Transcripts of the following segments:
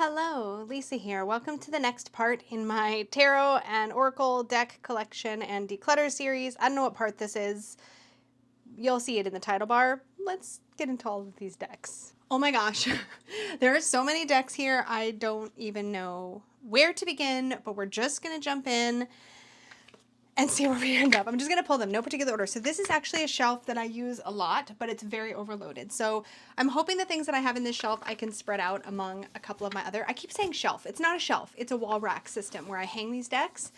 Hello, Lisa here. Welcome to the next part in my tarot and oracle deck collection and declutter series. I don't know what part this is. You'll see it in the title bar. Let's get into all of these decks. Oh my gosh, there are so many decks here. I don't even know where to begin, but we're just going to jump in and see where we end up. I'm just going to pull them, no particular order. So this is actually a shelf that I use a lot, but it's very overloaded. So I'm hoping the things that I have in this shelf I can spread out among a couple of my other, I keep saying shelf. It's not a shelf. It's a wall rack system where I hang these decks.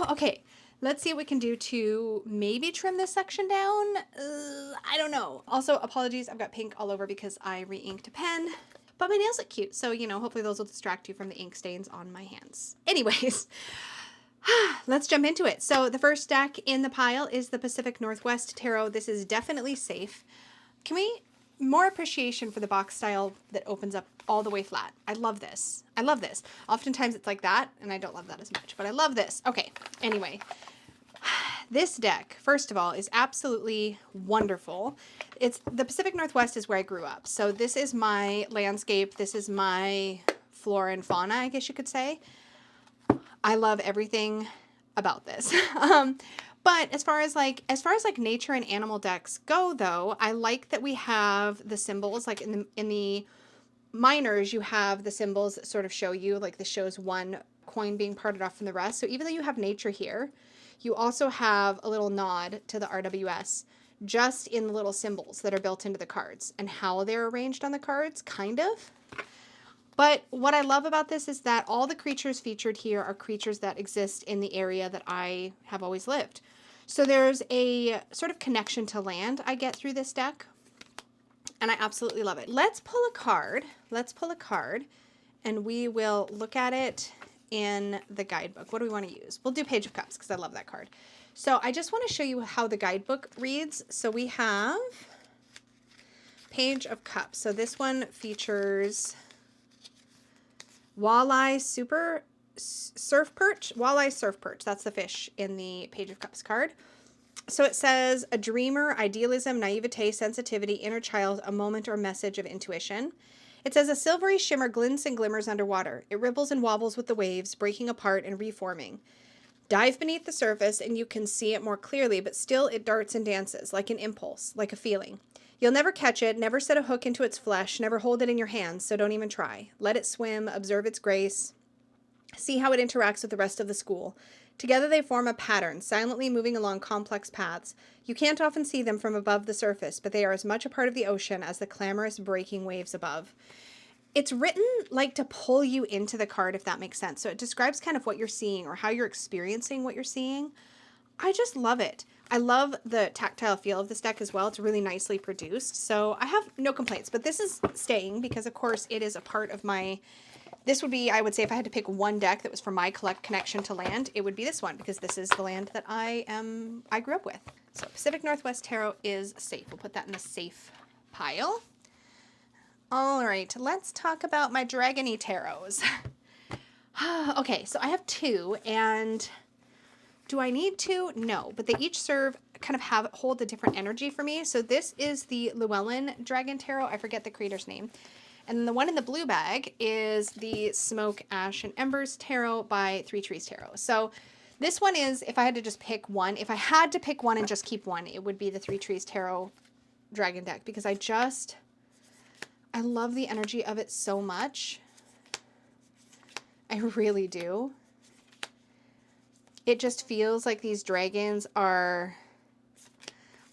Okay, let's see what we can do to maybe trim this section down. I don't know. Also, apologies, I've got pink all over because I re-inked a pen. But my nails look cute, so, you know, hopefully those will distract you from the ink stains on my hands. Anyways, let's jump into it. So the first deck in the pile is the Pacific Northwest Tarot. This is definitely safe. Can we, more appreciation for the box style that opens up all the way flat. I love this. I love this. Oftentimes it's like that, and I don't love that as much, but I love this. Okay, anyway. This deck, first of all, is absolutely wonderful. It's the Pacific Northwest is where I grew up. So this is my landscape. This is my flora and fauna, I guess you could say. I love everything about this. But as far as like nature and animal decks go, though, I like that we have the symbols. Like in the minors, you have the symbols that sort of show you, like this shows one coin being parted off from the rest. So even though you have nature here, you also have a little nod to the RWS just in the little symbols that are built into the cards and how they're arranged on the cards, kind of. But what I love about this is that all the creatures featured here are creatures that exist in the area that I have always lived. So there's a sort of connection to land I get through this deck, and I absolutely love it. Let's pull a card. Let's pull a card, and we will look at it in the guidebook. What do we want to use? We'll do Page of Cups because I love that card. So I just want to show you how the guidebook reads. So we have Page of Cups. So this one features walleye surf perch. Walleye surf perch. That's the fish in the Page of Cups card. So it says a dreamer, idealism, naivete, sensitivity, inner child, a moment or message of intuition. It says a silvery shimmer glints and glimmers underwater. It ripples and wobbles with the waves, breaking apart and reforming. Dive beneath the surface and you can see it more clearly, but still it darts and dances, like an impulse, like a feeling. You'll never catch it, never set a hook into its flesh, never hold it in your hands, so don't even try. Let it swim, observe its grace, see how it interacts with the rest of the school. Together they form a pattern, silently moving along complex paths. You can't often see them from above the surface, but they are as much a part of the ocean as the clamorous breaking waves above. It's written like to pull you into the card, if that makes sense. So it describes kind of what you're seeing or how you're experiencing what you're seeing. I just love it. I love the tactile feel of this deck as well. It's really nicely produced. So I have no complaints, but this is staying because of course it is a part of my, this would be, I would say if I had to pick one deck that was for my connection to land, it would be this one because this is the land that I grew up with. So Pacific Northwest Tarot is safe. We'll put that in the safe pile. All right, let's talk about my Dragony Tarots. Okay, so I have two, and do I need to? No, but they each serve, kind of hold a different energy for me. So this is the Llewellyn Dragon Tarot. I forget the creator's name. And then the one in the blue bag is the Smoke, Ash, and Embers Tarot by Three Trees Tarot. So this one is, if I had to just pick one, if I had to pick one and just keep one, it would be the Three Trees Tarot Dragon deck because I love the energy of it so much. I really do. It just feels like these dragons are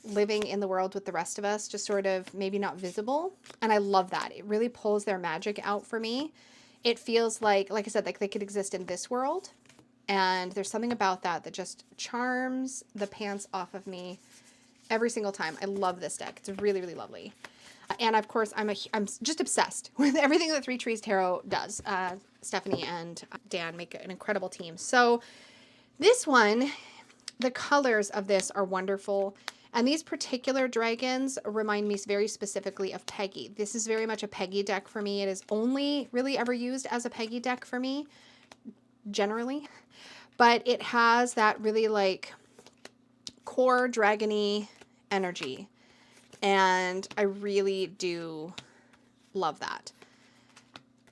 living in the world with the rest of us, just sort of maybe not visible. And I love that. It really pulls their magic out for me. It feels like I said, like they could exist in this world. And there's something about that that just charms the pants off of me every single time. I love this deck. It's really, really lovely. And of course, I'm just obsessed with everything that Three Trees Tarot does. Stephanie and Dan make an incredible team. So this one, the colors of this are wonderful. And these particular dragons remind me very specifically of Peggy. This is very much a Peggy deck for me. It is only really ever used as a Peggy deck for me, generally. But it has that really like core dragony energy. And I really do love that.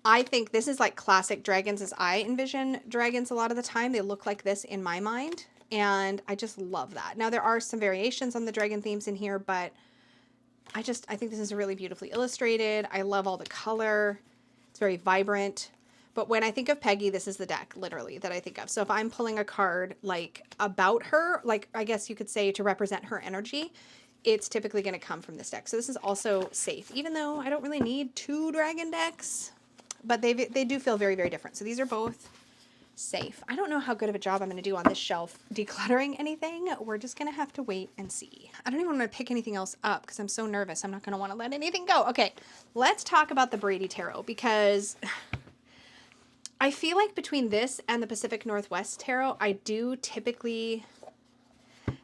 I think this is like classic dragons as I envision dragons a lot of the time. They look like this in my mind, and I just love that. Now there are some variations on the dragon themes in here, but I think this is really beautifully illustrated. I love all the color. It's very vibrant. But when I think of Peggy, this is the deck, literally, that I think of. So if I'm pulling a card, like, about her, like, I guess you could say to represent her energy, it's typically going to come from this deck. So this is also safe, even though I don't really need 2 dragon decks. But they do feel very, very different. So these are both safe. I don't know how good of a job I'm going to do on this shelf decluttering anything. We're just going to have to wait and see. I don't even want to pick anything else up because I'm so nervous. I'm not going to want to let anything go. Okay, let's talk about the Brady Tarot, because I feel like between this and the Pacific Northwest Tarot, I do typically...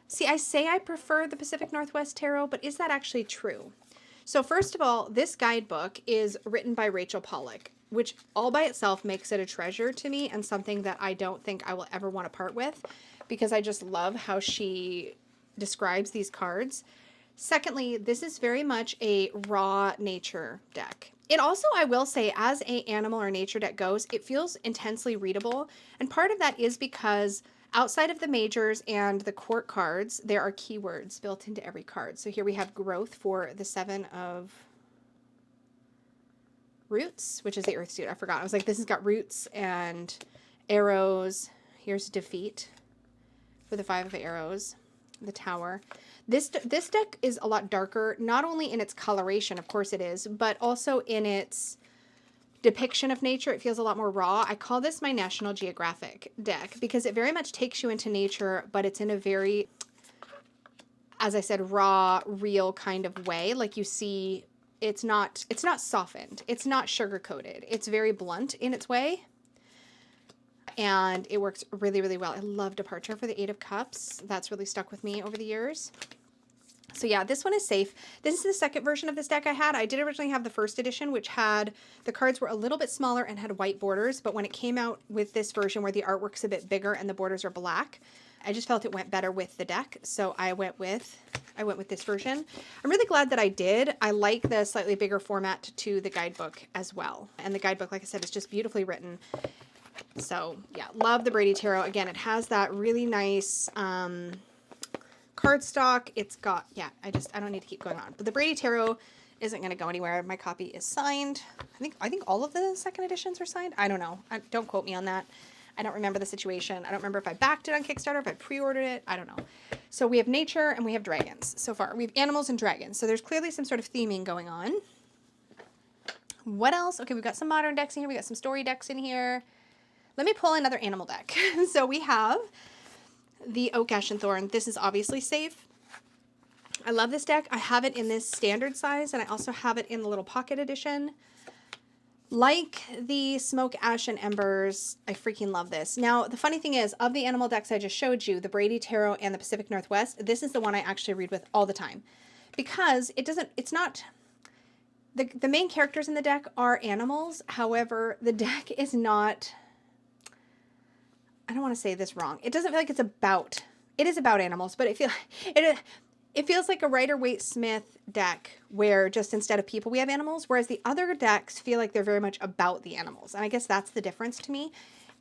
See, I say I prefer the Pacific Northwest Tarot, but is that actually true? So first of all, this guidebook is written by Rachel Pollack, which all by itself makes it a treasure to me and something that I don't think I will ever want to part with, because I just love how she describes these cards. Secondly, this is very much a raw nature deck. It also, I will say, as a animal or nature deck goes, it feels intensely readable. And part of that is because outside of the majors and the court cards, there are keywords built into every card. So here we have growth for the 7 of roots, which is the earth suit. I forgot. I was like, this has got roots and arrows. Here's defeat for the 5 of arrows, the tower. This deck is a lot darker, not only in its coloration, of course it is, but also in its depiction of nature. It feels a lot more raw. I call this my National Geographic deck because it very much takes you into nature, but it's in a very, as I said, raw, real kind of way. Like you see, it's not softened. It's not sugar-coated. It's very blunt in its way. And it works really, really well. I love Departure for the 8 of Cups. That's really stuck with me over the years. So yeah, this one is safe. This is the second version of this deck I had. I did originally have the first edition, which had, the cards were a little bit smaller and had white borders, but when it came out with this version where the artwork's a bit bigger and the borders are black, I just felt it went better with the deck, so I went with this version. I'm really glad that I did. I like the slightly bigger format to the guidebook as well. And the guidebook, like I said, is just beautifully written. So yeah, love the Brady Tarot. Again, it has that really nice cardstock. It's got, yeah, I don't need to keep going on. But the Brady Tarot isn't going to go anywhere. My copy is signed. I think all of the second editions are signed. I don't know. Don't quote me on that. I don't remember the situation. I don't remember if I backed it on Kickstarter, if I pre-ordered it. I don't know. So we have nature and we have dragons so far. We have animals and dragons. So there's clearly some sort of theming going on. What else? Okay, we've got some modern decks in here. We got some story decks in here. Let me pull another animal deck. So we have the Oak, Ash, and Thorn. This is obviously safe. I love this deck. I have it in this standard size, and I also have it in the little pocket edition. Like the Smoke, Ash, and Embers, I freaking love this. Now, the funny thing is, of the animal decks I just showed you, the Brady Tarot and the Pacific Northwest, this is the one I actually read with all the time. Because it's not... The main characters in the deck are animals. However, the deck is not... I don't want to say this wrong. It doesn't feel like it's about... It is about animals, but it feels like a Rider-Waite-Smith deck where just instead of people we have animals, whereas the other decks feel like they're very much about the animals. And I guess that's the difference to me.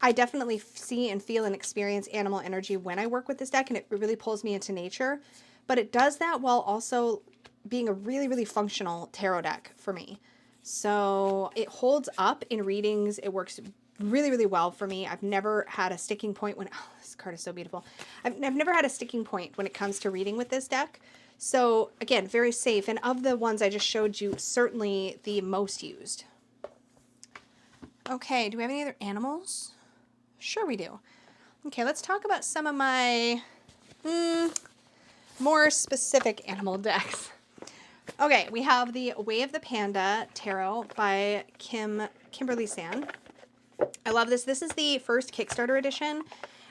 I definitely see and feel and experience animal energy when I work with this deck, and it really pulls me into nature. But it does that while also being a really, really functional tarot deck for me. So it holds up in readings. It works really, really well for me. I've never had a sticking point when... Oh, this card is so beautiful. I've never had a sticking point when it comes to reading with this deck. So, again, very safe. And of the ones I just showed you, certainly the most used. Okay, do we have any other animals? Sure we do. Okay, let's talk about some of my more specific animal decks. Okay, we have the Way of the Panda Tarot by Kimberly San. I love this. This is the first Kickstarter edition, and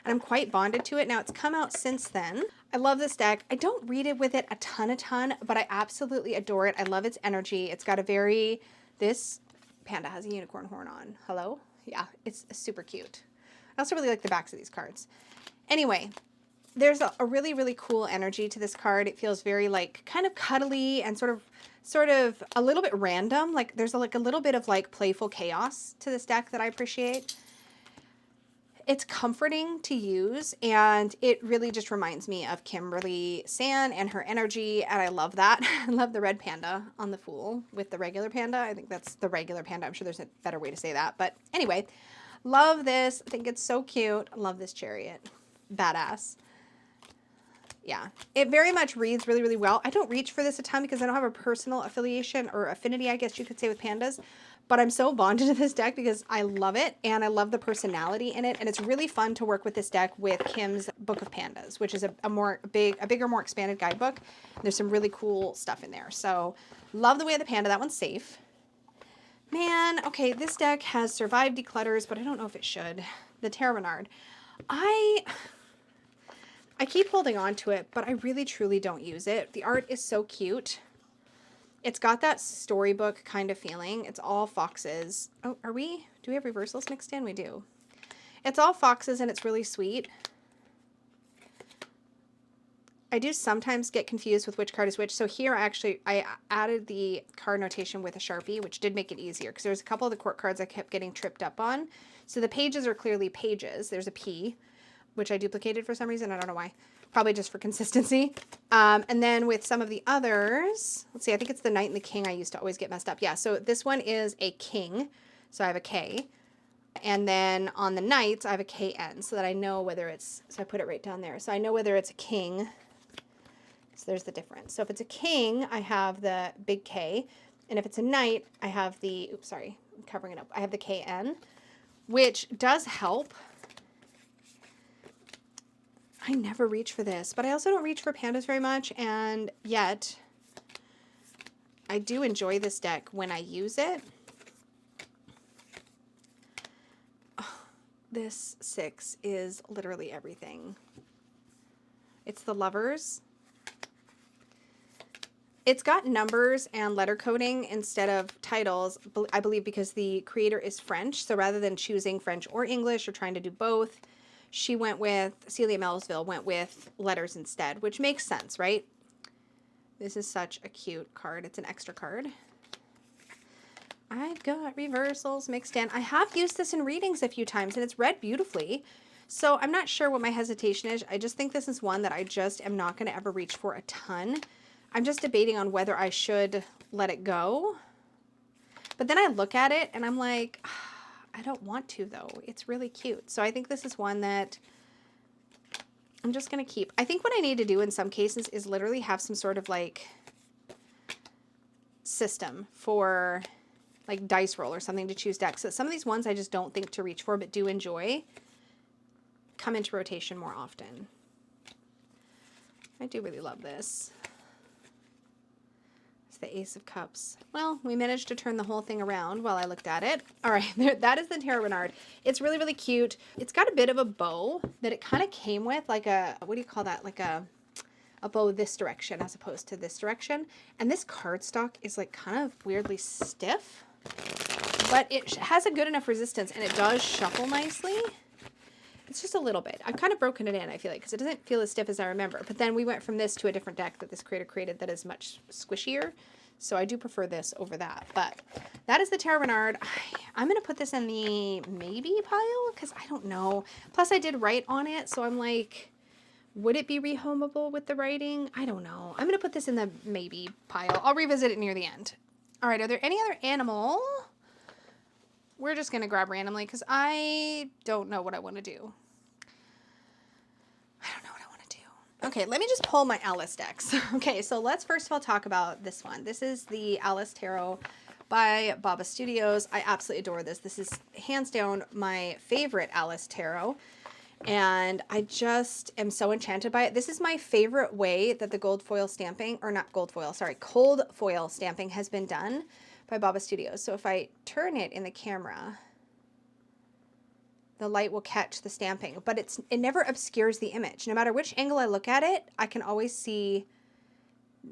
I'm quite bonded to it. Now, it's come out since then. I love this deck. I don't read it with it a ton, but I absolutely adore it. I love its energy. It's got a very... This panda has a unicorn horn on. Hello? Yeah, it's super cute. I also really like the backs of these cards. Anyway, there's a really, really cool energy to this card. It feels very, like, kind of cuddly and sort of sort of a little bit random. Like there's like a little bit of like playful chaos to this deck that I appreciate. It's comforting to use, and it really just reminds me of Kimberly San and her energy, and I love that. I love the red panda on the Fool with the regular panda. I think that's the regular panda. I'm sure there's a better way to say that, but anyway, love this. I think it's so cute. I love this chariot. Badass. Yeah, it very much reads really, really well. I don't reach for this a ton because I don't have a personal affiliation or affinity, I guess you could say, with pandas. But I'm so bonded to this deck because I love it and I love the personality in it. And it's really fun to work with this deck with Kim's Book of Pandas, which is a bigger, more expanded guidebook. There's some really cool stuff in there. So love the way of the panda. That one's safe. Man, okay, this deck has survived declutters, but I don't know if it should. The Terra Renard. I keep holding on to it, but I really truly don't use it. The art is so cute. It's got that storybook kind of feeling. It's all foxes. Oh, do we have reversals mixed in? We do. It's all foxes and it's really sweet. I do sometimes get confused with which card is which. So here I added the card notation with a Sharpie, which did make it easier because there's a couple of the court cards I kept getting tripped up on. So the pages are clearly pages. There's a P, which I duplicated for some reason. I don't know why. Probably just for consistency. And then with some of the others, let's see, I think it's the Knight and the King I used to always get messed up. Yeah, so this one is a King, so I have a K. And then on the Knights, I have a KN, so that I know whether it's, so I put it right down there. So I know whether it's a King. So there's the difference. So if it's a King, I have the big K. And if it's a Knight, I have the, oops, sorry, I'm covering it up. I have the KN, which does help. I never reach for this, but I also don't reach for pandas very much, and yet I do enjoy this deck when I use it. Oh, this 6 is literally everything. It's the Lovers. It's got numbers and letter coding instead of titles, I believe because the creator is French, so rather than choosing French or English or trying to do both, she went with, Celia Melville went with letters instead, which makes sense, right? This is such a cute card. It's an extra card. I've got reversals mixed in. I have used this in readings a few times, and it's read beautifully. So I'm not sure what my hesitation is. I just think this is one that I just am not going to ever reach for a ton. I'm just debating on whether I should let it go. But then I look at it, and I'm like, I don't want to, though. It's really cute. So I think this is one that I'm just going to keep. I think what I need to do in some cases is literally have some sort of like system for like dice roll or something to choose decks. So some of these ones I just don't think to reach for but do enjoy come into rotation more often. I do really love this. The Ace of Cups. Well, we managed to turn the whole thing around while I looked at it. All right, that is the Terra Renard. It's really, really cute. It's got a bit of a bow that it kind of came with, like a, what do you call that? Like a bow this direction as opposed to this direction. And this cardstock is like kind of weirdly stiff, but it has a good enough resistance and it does shuffle nicely. It's just a little bit. I've kind of broken it in, I feel like, because it doesn't feel as stiff as I remember. But then we went from this to a different deck that this creator created that is much squishier. So I do prefer this over that. But that is the Terra Renard. I'm going to put this in the maybe pile because I don't know. Plus, I did write on it. So I'm like, would it be rehomable with the writing? I don't know. I'm going to put this in the maybe pile. I'll revisit it near the end. All right. Are there any other animal? We're just going to grab randomly because I don't know what I want to do. I don't know what I want to do. Okay, let me just pull my Alice decks. Okay, so let's first of all talk about this one. This is the Alice Tarot by Papez Studios. I absolutely adore this. This is hands down my favorite Alice Tarot. And I just am so enchanted by it. This is my favorite way that the gold foil stamping, or not gold foil, sorry, cold foil stamping has been done by Papez Studios. So if I turn it in the camera, the light will catch the stamping, but it never obscures the image. No matter which angle I look at it, I can always see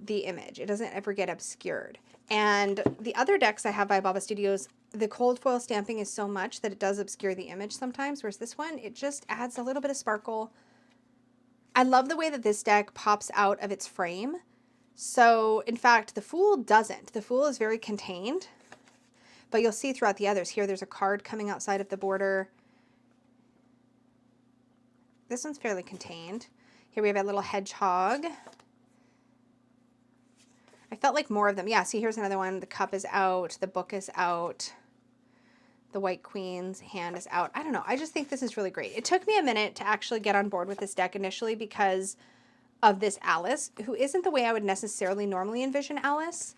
the image. It doesn't ever get obscured. And the other decks I have by Papez Studios, the cold foil stamping is so much that it does obscure the image sometimes, whereas this one, it just adds a little bit of sparkle. I love the way that this deck pops out of its frame. So in fact, the Fool doesn't. The Fool is very contained, but you'll see throughout the others. Here, there's a card coming outside of the border. This one's fairly contained. Here we have a little hedgehog. I felt like more of them. Yeah, see, here's another one. The cup is out. The book is out. The White Queen's hand is out. I don't know. I just think this is really great. It took me a minute to actually get on board with this deck initially because of this Alice, who isn't the way I would necessarily normally envision Alice,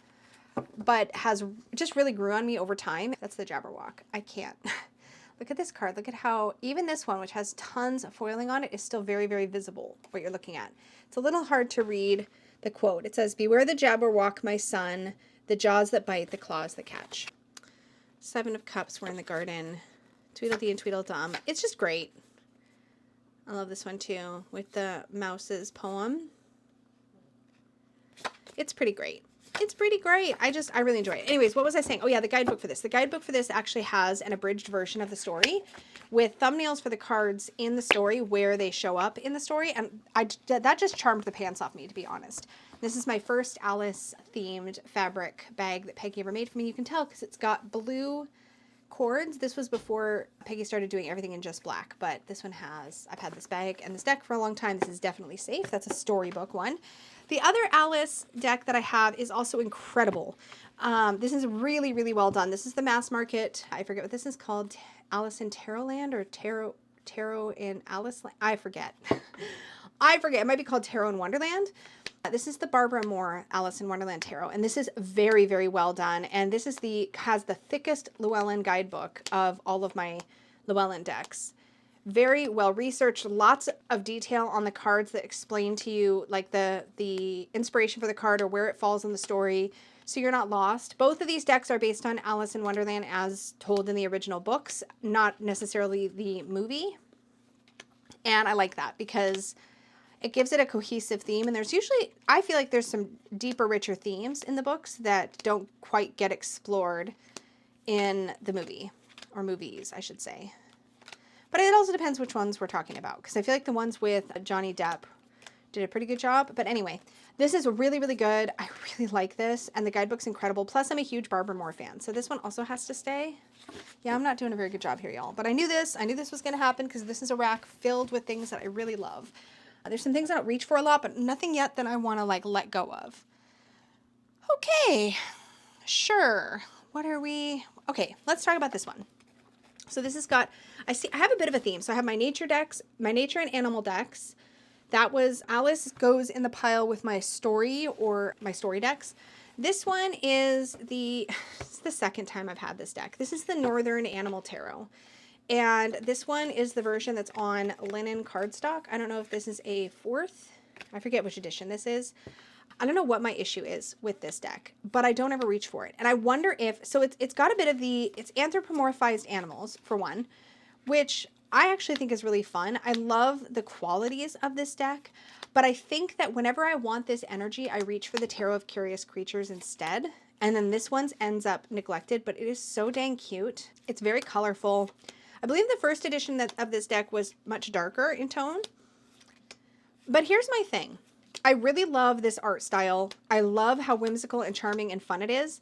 but has just really grew on me over time. That's the Jabberwock. I can't. Look at this card. Look at how even this one, which has tons of foiling on it, is still very, very visible, what you're looking at. It's a little hard to read the quote. It says, "Beware the Jabberwock, my son, the jaws that bite, the claws that catch." 7 of Cups, we're in the garden. Tweedledee and Tweedledum. It's just great. I love this one too, with the mouse's poem. It's pretty great. It's pretty great. I really enjoy it. Anyways, what was I saying? Oh yeah, the guidebook for this. The guidebook for this actually has an abridged version of the story with thumbnails for the cards in the story where they show up in the story. And that just charmed the pants off me, to be honest. This is my first Alice themed fabric bag that Peggy ever made for me. You can tell because it's got blue cords. This was before Peggy started doing everything in just black, but this one has, I've had this bag and this deck for a long time. This is definitely safe. That's a storybook one. The other Alice deck that I have is also incredible. This is really, really well done. This is the mass market. I forget what this is called. Alice in Tarotland or Tarot in Alice Land. I forget. It might be called Tarot in Wonderland. This is the Barbara Moore Alice in Wonderland Tarot, and this is very, very well done. And this is has the thickest Llewellyn guidebook of all of my Llewellyn decks. Very well researched, lots of detail on the cards that explain to you like the inspiration for the card or where it falls in the story, so you're not lost. Both of these decks are based on Alice in Wonderland as told in the original books, not necessarily the movie. And I like that because it gives it a cohesive theme, and there's usually, I feel like there's some deeper, richer themes in the books that don't quite get explored in the movie, or movies, I should say. But it also depends which ones we're talking about, because I feel like the ones with Johnny Depp did a pretty good job. But anyway, this is really, really good. I really like this, and the guidebook's incredible. Plus, I'm a huge Barbara Moore fan, so this one also has to stay. Yeah, I'm not doing a very good job here, y'all. But I knew this was going to happen, because this is a rack filled with things that I really love. There's some things I don't reach for a lot, but nothing yet that I want to like let go of. Okay, sure. What are we? Okay, let's talk about this one. So this has got, I have a bit of a theme. So I have my nature decks, my nature and animal decks. That was, Alice goes in the pile with my story or my story decks. This one is it's the second time I've had this deck. This is the Northern Animal Tarot. And this one is the version that's on linen cardstock. I don't know if this is a 4th. I forget which edition this is. I don't know what my issue is with this deck, but I don't ever reach for it. And I wonder if, so it's got a bit of it's anthropomorphized animals, for one, which I actually think is really fun. I love the qualities of this deck, but I think that whenever I want this energy, I reach for the Tarot of Curious Creatures instead. And then this one ends up neglected, but it is so dang cute. It's very colorful. I believe the first edition of this deck was much darker in tone. But here's my thing. I really love this art style. I love how whimsical and charming and fun it is.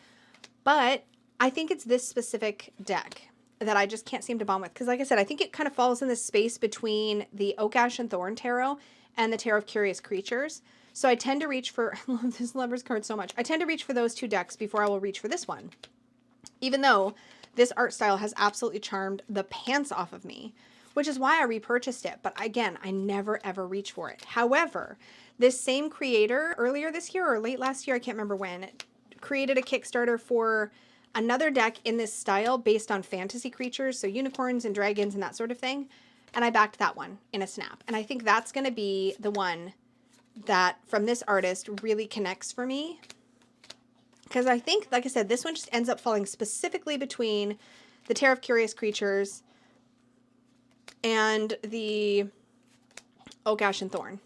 But I think it's this specific deck that I just can't seem to bond with. Because like I said, I think it kind of falls in this space between the Oak, Ash, and Thorn Tarot and the Tarot of Curious Creatures. So I tend to reach for, I love this Lover's card so much. I tend to reach for those two decks before I will reach for this one. Even though this art style has absolutely charmed the pants off of me, which is why I repurchased it. But again, I never ever reach for it. However, this same creator earlier this year or late last year, I can't remember when, created a Kickstarter for another deck in this style based on fantasy creatures, so unicorns and dragons and that sort of thing. And I backed that one in a snap. And I think that's going to be the one that from this artist really connects for me. Because I think, like I said, this one just ends up falling specifically between the Tarot of Curious Creatures and the Oak, Ash, and Thorn.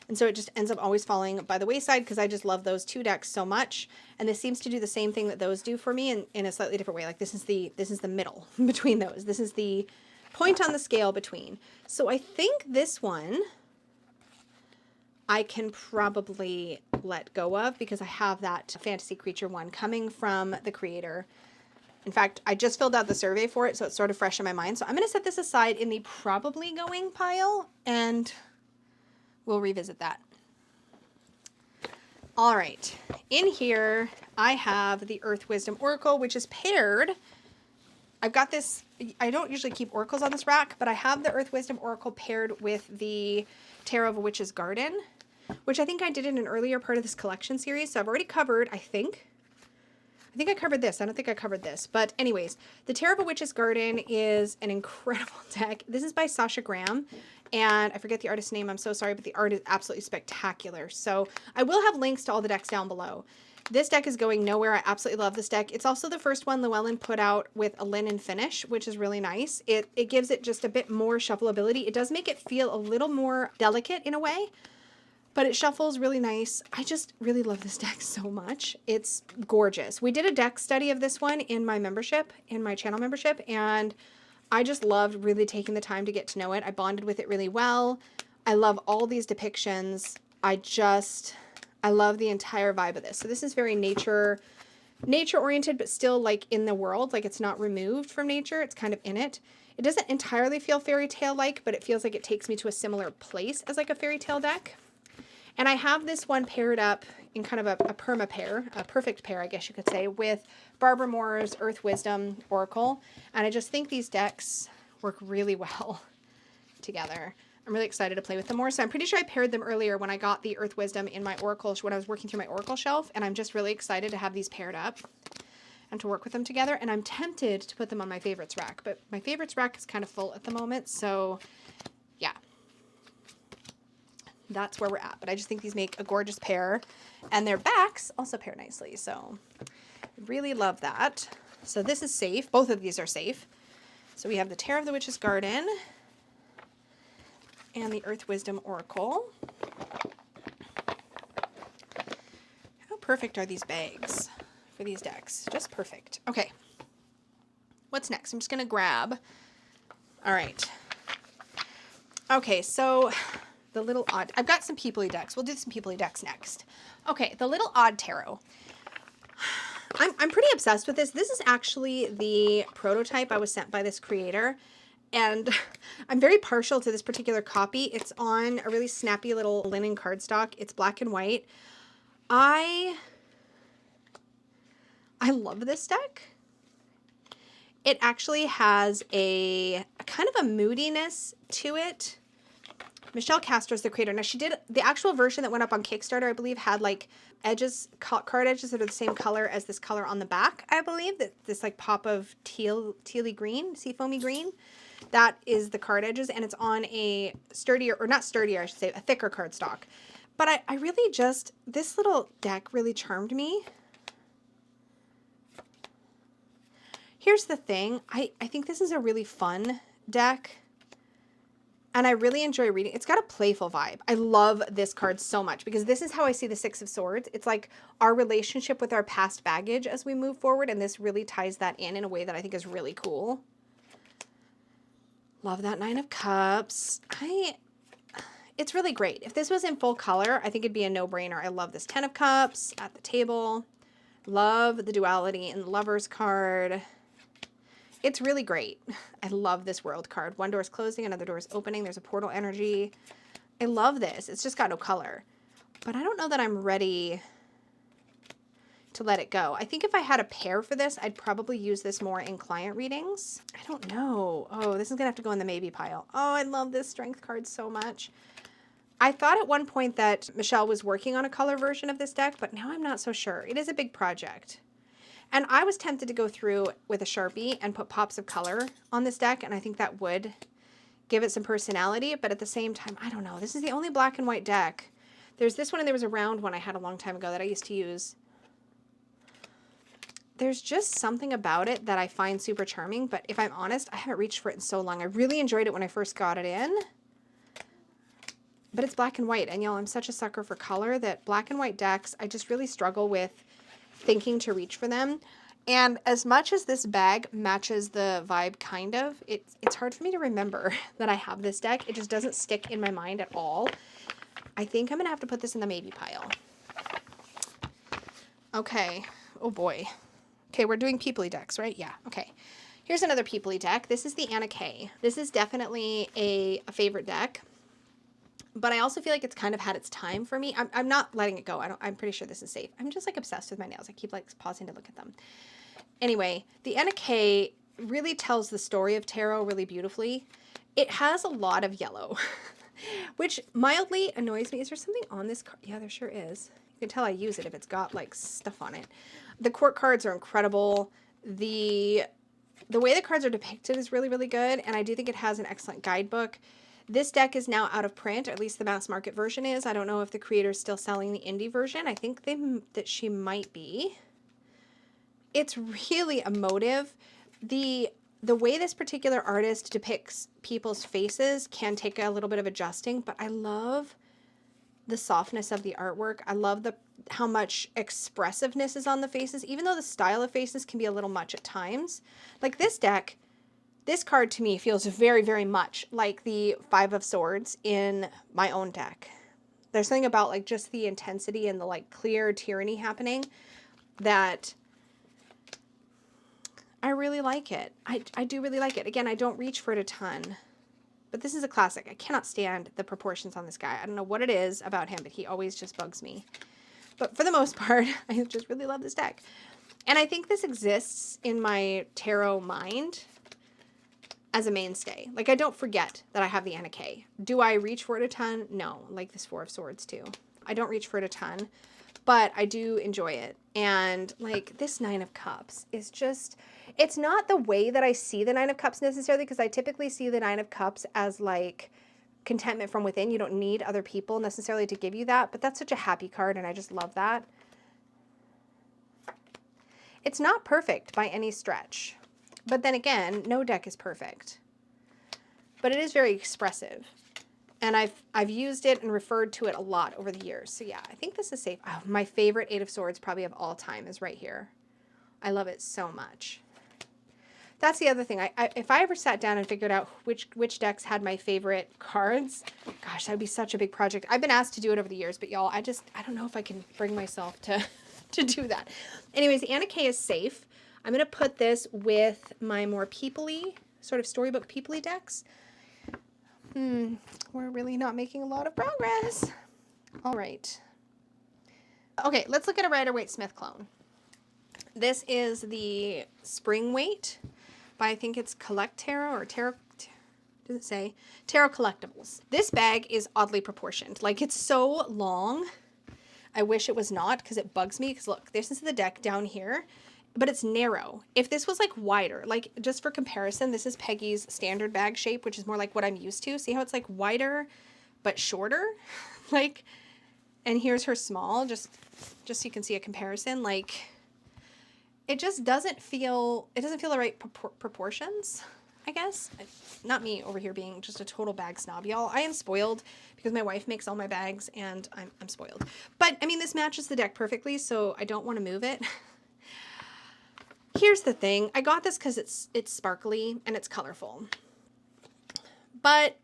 And so it just ends up always falling by the wayside because I just love those two decks so much. And this seems to do the same thing that those do for me in a slightly different way. Like this is the middle between those. This is the point on the scale between. So I think this one I can probably let go of because I have that fantasy creature one coming from the creator. In fact, I just filled out the survey for it, so it's sort of fresh in my mind. So I'm going to set this aside in the probably going pile, and we'll revisit that. All right, in here I have the Earth Wisdom Oracle, which is paired. I've got this, I don't usually keep oracles on this rack, but I have the Earth Wisdom Oracle paired with the Tarot of a Witch's Garden, which I think I did in an earlier part of this collection series. So I've already covered, I think I covered this. I don't think I covered this. But anyways, the Tarot of a Witch's Garden is an incredible deck. This is by Sasha Graham. And I forget the artist's name. I'm so sorry, but the art is absolutely spectacular. So I will have links to all the decks down below. This deck is going nowhere. I absolutely love this deck. It's also the first one Llewellyn put out with a linen finish, which is really nice. It gives it just a bit more shuffleability. It does make it feel a little more delicate in a way, but it shuffles really nice. I just really love this deck so much. It's gorgeous. We did a deck study of this one in my membership, in my channel membership, and I just loved really taking the time to get to know it. I bonded with it really well. I love all these depictions. I love the entire vibe of this. So this is very nature oriented, but still like in the world, like it's not removed from nature. It's kind of in it. It doesn't entirely feel fairy tale like, but it feels like it takes me to a similar place as like a fairy tale deck. And I have this one paired up in kind of a perma pair, a perfect pair, I guess you could say, with Barbara Moore's Earth Wisdom Oracle. And I just think these decks work really well together. I'm really excited to play with them more. So I'm pretty sure I paired them earlier when I got the Earth Wisdom in my Oracle, when I was working through my Oracle shelf. And I'm just really excited to have these paired up and to work with them together. And I'm tempted to put them on my favorites rack, but my favorites rack is kind of full at the moment. So yeah, that's where we're at. But I just think these make a gorgeous pair, and their backs also pair nicely. So really love that. So this is safe. Both of these are safe. So we have the Tarot of the Witch's Garden and the Earth Wisdom Oracle. How perfect are these bags for these decks? Just perfect. Okay. What's next? I'm just going to grab. All right. Okay, so the little odd, I've got some peoply decks. We'll do some peoply decks next. Okay, the little odd tarot. I'm pretty obsessed with this. This is actually the prototype I was sent by this creator, and I'm very partial to this particular copy. It's on a really snappy little linen cardstock. It's black and white. I love this deck. It actually has a kind of a moodiness to it. Michelle Castro's the creator. Now, she did the actual version that went up on Kickstarter, I believe, had like edges, card edges that are the same color as this color on the back, I believe. That this like pop of tealy green, seafoamy green. That is the card edges, and it's on a sturdier, or not sturdier, I should say, a thicker cardstock. But I really just, this little deck really charmed me. Here's the thing. I think this is a really fun deck, and I really enjoy reading. It's got a playful vibe. I love this card so much because this is how I see the Six of Swords. It's like our relationship with our past baggage as we move forward, and this really ties that in a way that I think is really cool. Love that Nine of Cups. It's really great. If this was in full color, I think it'd be a no-brainer. I love this Ten of Cups at the table. Love the duality in the Lovers card. It's really great. I love this World card. One door is closing, another door is opening. There's a portal energy. I love this. It's just got no color. But I don't know that I'm ready to let it go. I think if I had a pair for this, I'd probably use this more in client readings. I don't know. Oh, this is going to have to go in the maybe pile. Oh, I love this Strength card so much. I thought at one point that Michelle was working on a color version of this deck, but now I'm not so sure. It is a big project. And I was tempted to go through with a Sharpie and put pops of color on this deck, and I think that would give it some personality, but at the same time, I don't know. This is the only black and white deck. There's this one, and there was a round one I had a long time ago that I used to use. There's just something about it that I find super charming, but if I'm honest, I haven't reached for it in so long. I really enjoyed it when I first got it in, but it's black and white, and y'all, I'm such a sucker for color that black and white decks, I just really struggle with thinking to reach for them. And as much as this bag matches the vibe, kind of, it's hard for me to remember that I have this deck. It just doesn't stick in my mind at all. I think I'm going to have to put this in the maybe pile. Okay. Oh boy. Okay, we're doing peoply decks, right? Yeah. Okay. Here's another peoply deck. This is the anay. This is definitely a favorite deck, but I also feel like it's kind of had its time for me. I'm not letting it go. I'm pretty sure this is safe. I'm just like obsessed with my nails. I keep like pausing to look at them. Anyway, the anay really tells the story of tarot really beautifully. It has a lot of yellow, which mildly annoys me. Is there something on this card? Yeah, there sure is. You can tell I use it if it's got like stuff on it. The court cards are incredible. The way the cards are depicted is really, really good, and I do think it has an excellent guidebook. This deck is now out of print, or at least the mass market version is. I don't know if the creator's still selling the indie version. I think that she might be. It's really emotive. The way this particular artist depicts people's faces can take a little bit of adjusting, but I love the softness of the artwork. I love how much expressiveness is on the faces, even though the style of faces can be a little much at times. Like this deck, this card to me feels very, very much like the Five of Swords in my own deck. There's something about like just the intensity and the like clear tyranny happening that I really like it. I do really like it. Again, I don't reach for it a ton. But this is a classic. I cannot stand the proportions on this guy. I don't know what it is about him, but he always just bugs me. But for the most part, I just really love this deck. And I think this exists in my tarot mind as a mainstay. Like, I don't forget that I have the anay. Do I reach for it a ton? No, like this Four of Swords too. I don't reach for it a ton, but I do enjoy it. And like this Nine of Cups is just, it's not the way that I see the Nine of Cups necessarily, because I typically see the Nine of Cups as like contentment from within. You don't need other people necessarily to give you that, but that's such a happy card, and I just love that. It's not perfect by any stretch, but then again, no deck is perfect. But it is very expressive, and I've used it and referred to it a lot over the years. So yeah, I think this is safe. Oh, my favorite Eight of Swords probably of all time is right here. I love it so much. That's the other thing. If I ever sat down and figured out which decks had my favorite cards, gosh, that would be such a big project. I've been asked to do it over the years, but y'all, I don't know if I can bring myself to do that. Anyways, the anay is safe. I'm going to put this with my more peoply, sort of storybook peoply decks. We're really not making a lot of progress. All right. Okay, let's look at a Rider-Waite-Smith clone. This is the Spring Weight by, I think it's Collect Tarot or Tarot, does it say? Tarot Collectibles. This bag is oddly proportioned. Like, it's so long. I wish it was not, because it bugs me. Because look, this is the deck down here, but it's narrow. If this was like wider, like just for comparison, this is Peggy's standard bag shape, which is more like what I'm used to. See how it's like wider, but shorter? Like, and here's her small, just so you can see a comparison. Like, it just doesn't feel, it doesn't feel the right proportions, I guess. Not me over here being just a total bag snob, y'all. I am spoiled because my wife makes all my bags, and I'm spoiled. But, I mean, this matches the deck perfectly, so I don't want to move it. Here's the thing. I got this because it's sparkly and it's colorful. But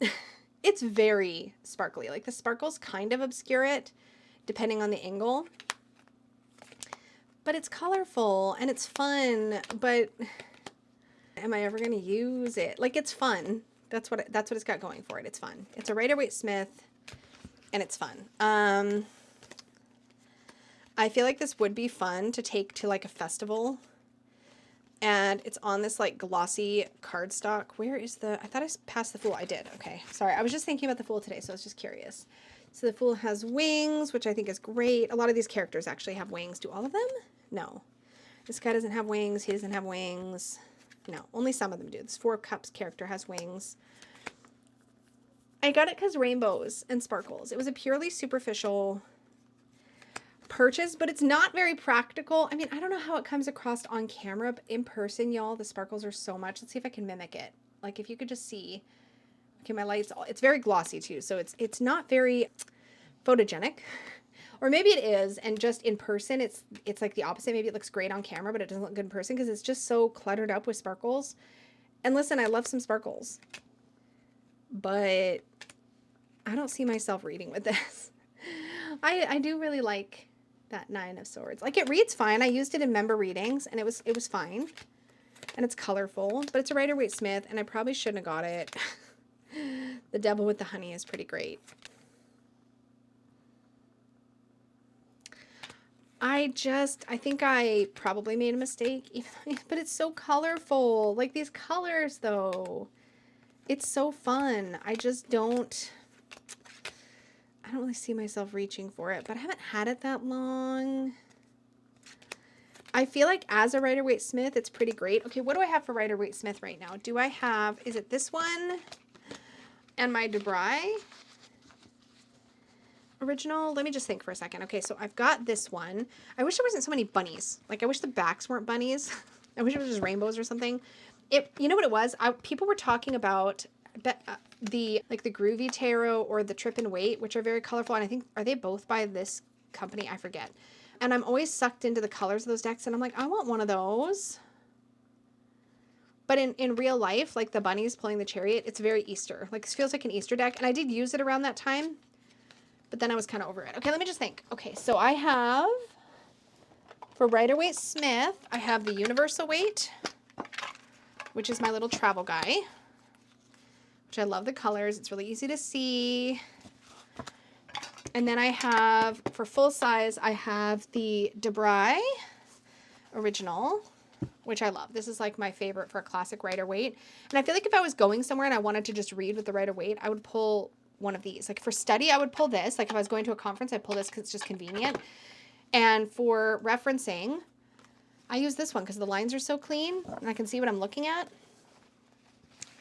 it's very sparkly. Like, the sparkles kind of obscure it, depending on the angle. But it's colorful and it's fun, but am I ever going to use it? Like, it's fun. That's what it's got going for it. It's fun. It's a Rider-Waite-Smith, and it's fun. I feel like this would be fun to take to like a festival, and it's on this like glossy cardstock. Where is the, I thought I passed the Fool. I did. Okay. Sorry. I was just thinking about the Fool today, so I was just curious. So the Fool has wings, which I think is great. A lot of these characters actually have wings. Do all of them? No. This guy doesn't have wings. He doesn't have wings. No, only some of them do. This Four of Cups character has wings. I got it because rainbows and sparkles. It was a purely superficial purchase, but it's not very practical. I mean, I don't know how it comes across on camera, but in person, y'all, the sparkles are so much. Let's see if I can mimic it. Like, if you could just see. Okay, my light's all, it's very glossy too, so it's not very photogenic. Or maybe it is, and just in person, it's like the opposite. Maybe it looks great on camera, but it doesn't look good in person because it's just so cluttered up with sparkles. And listen, I love some sparkles, but I don't see myself reading with this. I do really like that 9 of Swords. Like, it reads fine. I used it in member readings, and it was fine. And it's colorful, but it's a Rider-Waite-Smith, and I probably shouldn't have got it. The Devil with the Honey is pretty great. I think I probably made a mistake, but it's so colorful. Like, these colors, though. It's so fun. I don't really see myself reaching for it, but I haven't had it that long. I feel like as a Rider-Waite-Smith, it's pretty great. Okay, what do I have for Rider-Waite-Smith right now? Do I have, is it this one and my Debray original? Let me just think for a second. Okay, so I've got this one. I wish there wasn't so many bunnies. Like, I wish the backs weren't bunnies. I wish it was just rainbows or something. You know what it was? People were talking about the Groovy Tarot or the Trip and Wait, which are very colorful. And I think, are they both by this company? I forget. And I'm always sucked into the colors of those decks, and I'm like, I want one of those. But in real life, like the bunnies pulling the chariot, it's very Easter. Like, this feels like an Easter deck, and I did use it around that time, but then I was kind of over it. Okay, let me just think. Okay, so I have, for Rider-Waite-Smith, I have the Universal Weight, which is my little travel guy, which I love the colors. It's really easy to see. And then I have, for full size, I have the Debray original, which I love. This is like my favorite for a classic Rider-Waite. And I feel like if I was going somewhere and I wanted to just read with the Rider-Waite, I would pull one of these. Like, for study, I would pull this. Like, if I was going to a conference, I'd pull this because it's just convenient. And for referencing, I use this one because the lines are so clean and I can see what I'm looking at.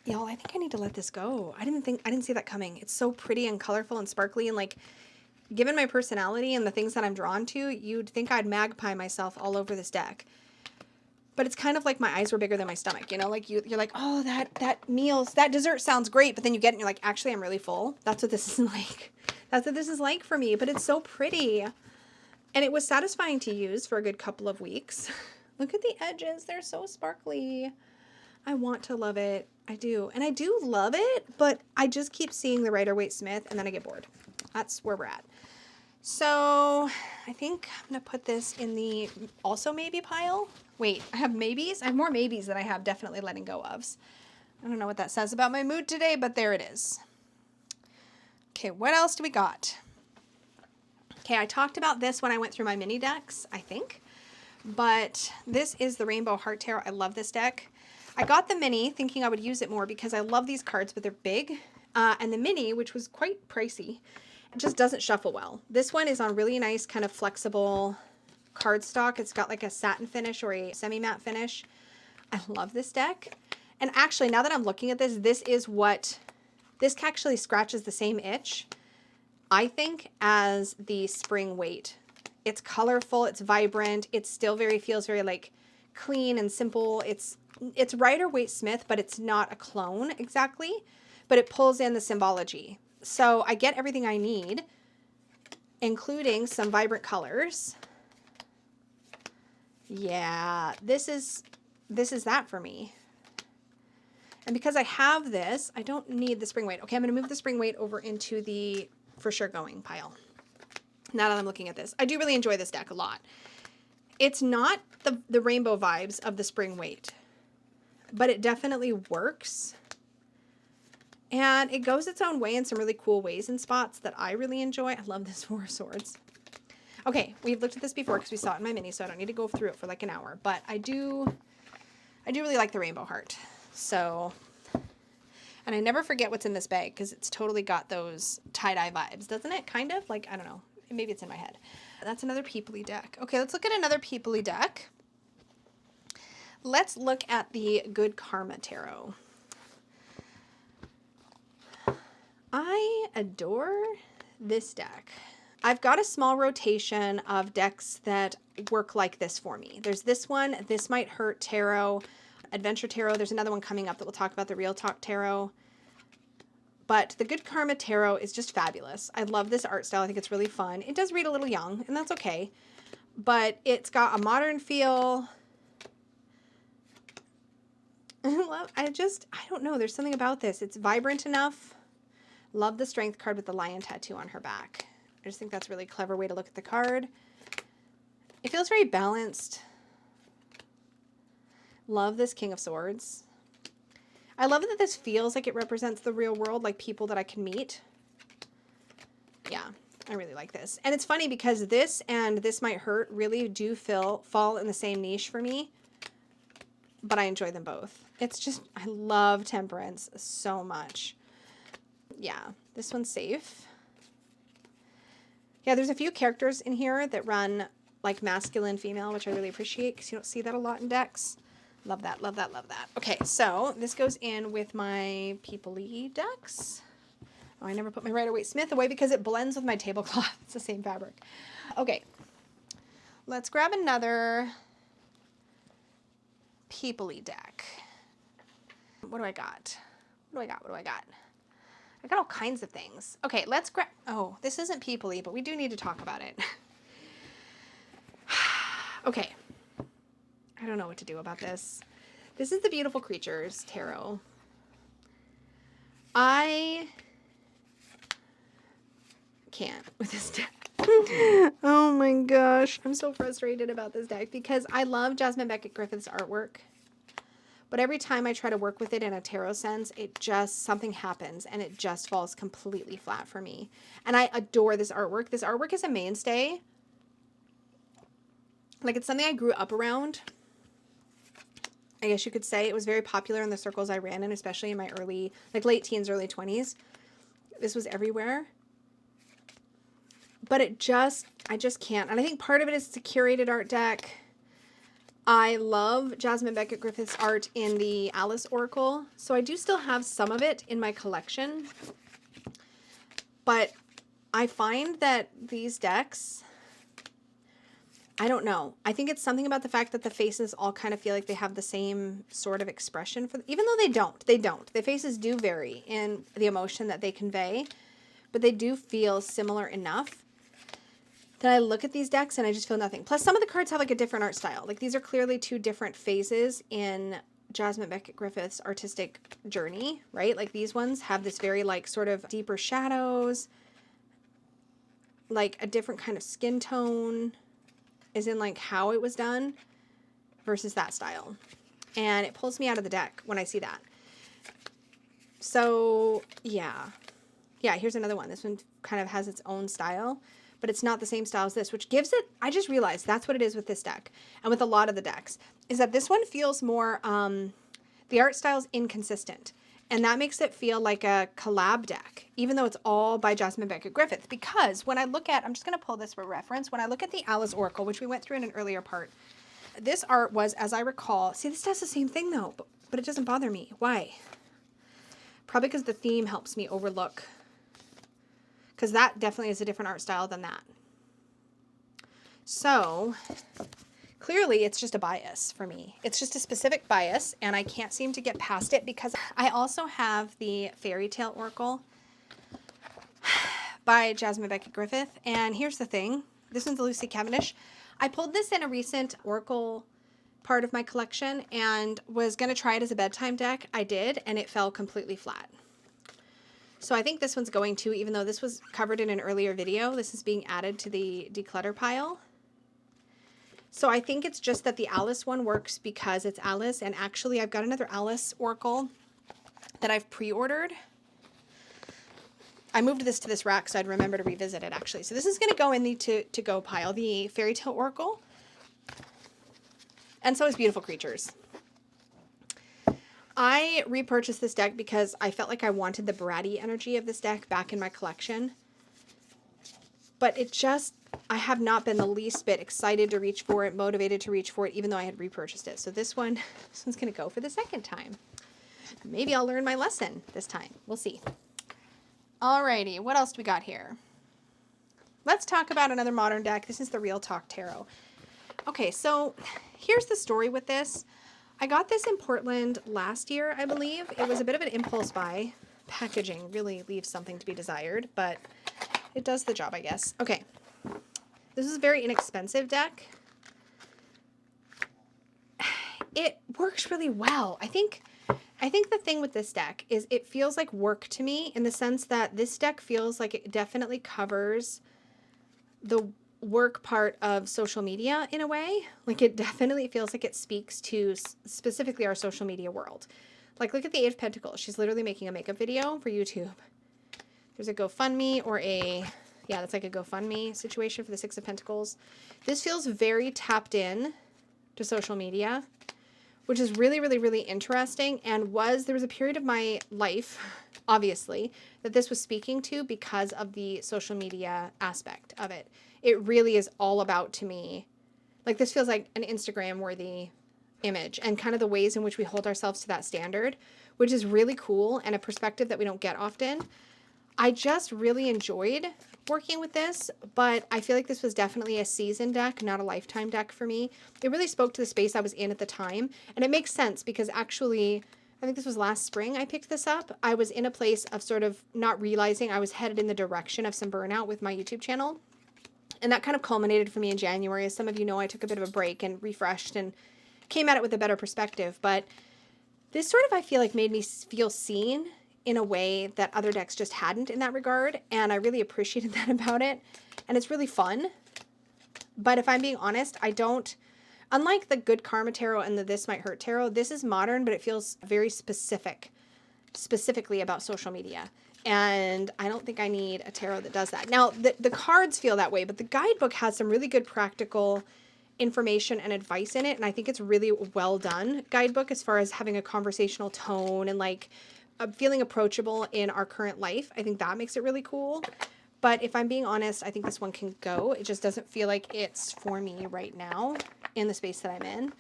Y'all, I think I need to let this go. I didn't see that coming. It's so pretty and colorful and sparkly, and like, given my personality and the things that I'm drawn to, you'd think I'd magpie myself all over this deck. But it's kind of like my eyes were bigger than my stomach, you know? Like, you're like, oh, that dessert sounds great, but then you get it and you're like, actually, I'm really full. That's what this is like. That's what this is like for me, but it's so pretty. And it was satisfying to use for a good couple of weeks. Look at the edges. They're so sparkly. I want to love it. I do. And I do love it, but I just keep seeing the Rider-Waite-Smith, and then I get bored. That's where we're at. So I think I'm going to put this in the also maybe pile. Wait, I have maybes? I have more maybes than I have definitely letting go ofs. I don't know what that says about my mood today, but there it is. Okay, what else do we got? Okay, I talked about this when I went through my mini decks, I think. But this is the Rainbow Heart Tarot. I love this deck. I got the mini thinking I would use it more because I love these cards, but they're big. And the mini, which was quite pricey, it just doesn't shuffle well. This one is on really nice kind of flexible cardstock. It's got like a satin finish or a semi-matte finish. I love this deck. And actually, now that I'm looking at this, this actually scratches the same itch, I think, as the Spring Weight. It's colorful, it's vibrant, it still feels very like clean and simple. It's Rider-Waite-Smith, but it's not a clone exactly, but it pulls in the symbology. So I get everything I need, including some vibrant colors. Yeah, this is that for me. And because I have this, I don't need the Spring Weight. Okay, I'm going to move the Spring Weight over into the for sure going pile. Now that I'm looking at this, I do really enjoy this deck a lot. It's not the rainbow vibes of the Spring Weight, but it definitely works. And it goes its own way in some really cool ways and spots that I really enjoy. I love this Four of Swords. Okay, we've looked at this before because we saw it in my mini, so I don't need to go through it for like an hour. But I do really like the Rainbow Heart. So, and I never forget what's in this bag because it's totally got those tie-dye vibes, doesn't it? Kind of like, I don't know. Maybe it's in my head. That's another peoply deck. Okay, let's look at another peoply deck. Let's look at the Good Karma Tarot. I adore this deck. I've got a small rotation of decks that work like this for me. There's this one, This Might Hurt Tarot, Adventure Tarot. There's another one coming up that we'll talk about, the Real Talk Tarot. But the Good Karma Tarot is just fabulous. I love this art style. I think it's really fun. It does read a little young, and that's okay. But it's got a modern feel. I don't know. There's something about this. It's vibrant enough. Love the Strength card with the lion tattoo on her back. I just think that's a really clever way to look at the card. It feels very balanced. Love this King of Swords. I love that this feels like it represents the real world, like people that I can meet. Yeah, I really like this. And it's funny because this and This Might Hurt really do fall in the same niche for me, but I enjoy them both. It's just, I love Temperance so much. Yeah, this one's safe. Yeah, there's a few characters in here that run like masculine, female, which I really appreciate because you don't see that a lot in decks. Love that, love that, love that. Okay, so this goes in with my People-y decks. Oh, I never put my Rider-Waite-Smith away because it blends with my tablecloth. It's the same fabric. Okay, let's grab another People-y deck. What do I got? What do I got? What do I got? I got all kinds of things. Okay, let's grab... Oh, this isn't People-y, but we do need to talk about it. Okay. I don't know what to do about this. This is the Beautiful Creatures Tarot. I can't with this deck. Oh my gosh. I'm so frustrated about this deck because I love Jasmine Beckett Griffith's artwork. But every time I try to work with it in a tarot sense, it just, something happens and it just falls completely flat for me. And I adore this artwork. This artwork is a mainstay. Like, it's something I grew up around. I guess you could say it was very popular in the circles I ran in, especially in my early, like late teens, early 20s. This was everywhere. But it just, I just can't. And I think part of it is it's a curated art deck. I love Jasmine Beckett Griffith's art in the Alice Oracle. So I do still have some of it in my collection. But I find that these decks, I don't know. I think it's something about the fact that the faces all kind of feel like they have the same sort of expression for, even though they don't. They don't. The faces do vary in the emotion that they convey, but they do feel similar enough that I look at these decks and I just feel nothing. Plus, some of the cards have like a different art style. Like, these are clearly two different phases in Jasmine Beckett Griffith's artistic journey, right? Like, these ones have this very like sort of deeper shadows, like a different kind of skin tone, is in like how it was done versus that style. And it pulls me out of the deck when I see that. So yeah. Yeah, here's another one. This one kind of has its own style, but it's not the same style as this, which gives it, I just realized that's what it is with this deck. And with a lot of the decks, is that this one feels more, the art style's inconsistent. And that makes it feel like a collab deck, even though it's all by Jasmine Beckett Griffith. Because when I look at, I'm just going to pull this for reference. When I look at the Alice Oracle, which we went through in an earlier part, this art was, as I recall, see, this does the same thing though, but it doesn't bother me. Why? Probably because the theme helps me overlook. Because that definitely is a different art style than that. So clearly, it's just a bias for me. It's just a specific bias, and I can't seem to get past it because I also have the Fairy Tale Oracle by Jasmine Beckett Griffith. And here's the thing. This one's a Lucy Cavendish. I pulled this in a recent Oracle part of my collection and was going to try it as a bedtime deck. I did, and it fell completely flat. So I think this one's going to, even though this was covered in an earlier video, this is being added to the declutter pile. So I think it's just that the Alice one works because it's Alice, and actually I've got another Alice Oracle that I've pre-ordered. I moved this to this rack so I'd remember to revisit it, actually. So this is going to go in the to-go pile, the Fairy Tale Oracle. And so is Beautiful Creatures. I repurchased this deck because I felt like I wanted the Brady energy of this deck back in my collection. But it just, I have not been the least bit excited to reach for it, motivated to reach for it, even though I had repurchased it. So this one's going to go for the second time. Maybe I'll learn my lesson this time. We'll see. Alrighty, what else do we got here? Let's talk about another modern deck. This is the Real Talk Tarot. Okay, so here's the story with this. I got this in Portland last year, I believe. It was a bit of an impulse buy. Packaging really leaves something to be desired, but it does the job, I guess. Okay. This is a very inexpensive deck. It works really well. I think the thing with this deck is it feels like work to me in the sense that this deck feels like it definitely covers the work part of social media in a way. Like it definitely feels like it speaks to specifically our social media world. Like look at the Eight of Pentacles. She's literally making a makeup video for YouTube. There's a GoFundMe or yeah, that's like a GoFundMe situation for the Six of Pentacles. This feels very tapped in to social media, which is really, really, really interesting. And there was a period of my life, obviously, that this was speaking to because of the social media aspect of it. It really is all about, to me, like this feels like an Instagram worthy image and kind of the ways in which we hold ourselves to that standard, which is really cool and a perspective that we don't get often. I just really enjoyed working with this, but I feel like this was definitely a season deck, not a lifetime deck for me. It really spoke to the space I was in at the time, and it makes sense because actually, I think this was last spring I picked this up. I was in a place of sort of not realizing I was headed in the direction of some burnout with my YouTube channel, and that kind of culminated for me in January. As some of you know, I took a bit of a break and refreshed and came at it with a better perspective, but this sort of, I feel like, made me feel seen in a way that other decks just hadn't in that regard, and I really appreciated that about it, and it's really fun. But if I'm being honest, I don't, unlike the Good Karma Tarot and the This Might Hurt Tarot, this is modern, but it feels very specifically about social media, and I don't think I need a tarot that does that. Now, the cards feel that way, but the guidebook has some really good practical information and advice in it, and I think it's really well done guidebook as far as having a conversational tone and like feeling approachable in our current life. I think that makes it really cool. But if I'm being honest, I think this one can go. It just doesn't feel like it's for me right now in the space that I'm in.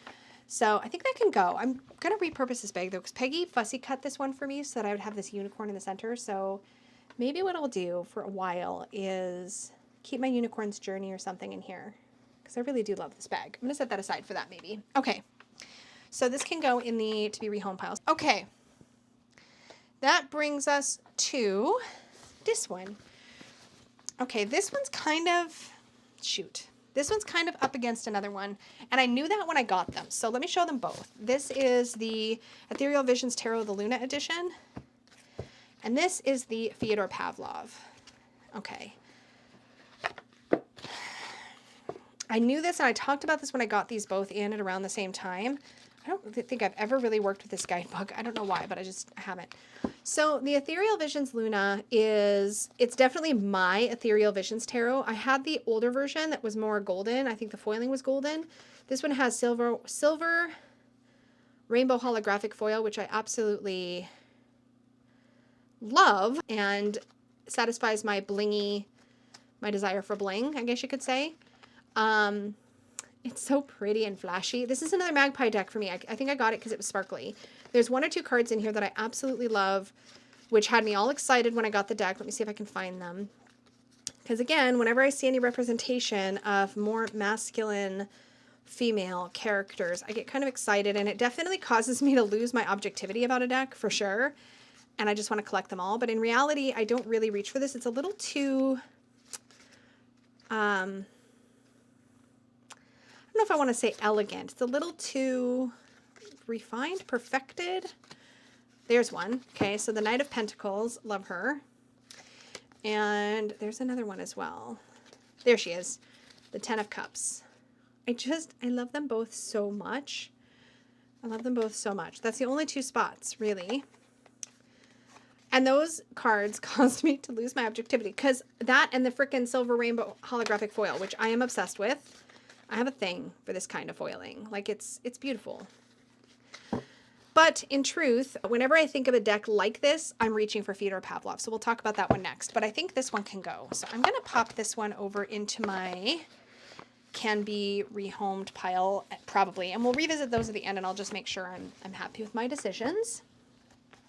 So I think that can go. I'm going to repurpose this bag though, because Peggy fussy cut this one for me so that I would have this unicorn in the center. So maybe what I'll do for a while is keep my unicorn's journey or something in here, because I really do love this bag. I'm going to set that aside for that maybe. Okay. So this can go in the to be rehomed piles. Okay. That brings us to this one. Okay, this one's kind of, this one's kind of up against another one, and I knew that when I got them, so let me show them both. This is the Ethereal Visions Tarot, the Luna edition, and this is the Fedor Pavlov. Okay. I knew this, and I talked about this when I got these both in at around the same time. I don't think I've ever really worked with this guidebook. I don't know why, but I haven't. So the Ethereal Visions Luna it's definitely my Ethereal Visions Tarot. I had the older version that was more golden. I think the foiling was golden. This one has silver rainbow holographic foil, which I absolutely love and satisfies my desire for bling, I guess you could say. It's so pretty and flashy. This is another magpie deck for me. I think I got it because it was sparkly. There's one or two cards in here that I absolutely love, which had me all excited when I got the deck. Let me see if I can find them. Because again, whenever I see any representation of more masculine female characters, I get kind of excited, and it definitely causes me to lose my objectivity about a deck for sure. And I just want to collect them all. But in reality, I don't really reach for this. It's a little too, I don't know if I want to say elegant. It's a little too refined, perfected. There's one. Okay, so the Knight of Pentacles, love her. And there's another one as well. There she is, the Ten of Cups. I love them both so much. I love them both so much. That's the only two spots, really. And those cards caused me to lose my objectivity, because that and the frickin' silver rainbow holographic foil, which I am obsessed with. I have a thing for this kind of foiling. Like, it's beautiful. But in truth, whenever I think of a deck like this, I'm reaching for Fedor Pavlov. So we'll talk about that one next. But I think this one can go. So I'm going to pop this one over into my can be rehomed pile, probably. And we'll revisit those at the end, and I'll just make sure I'm happy with my decisions.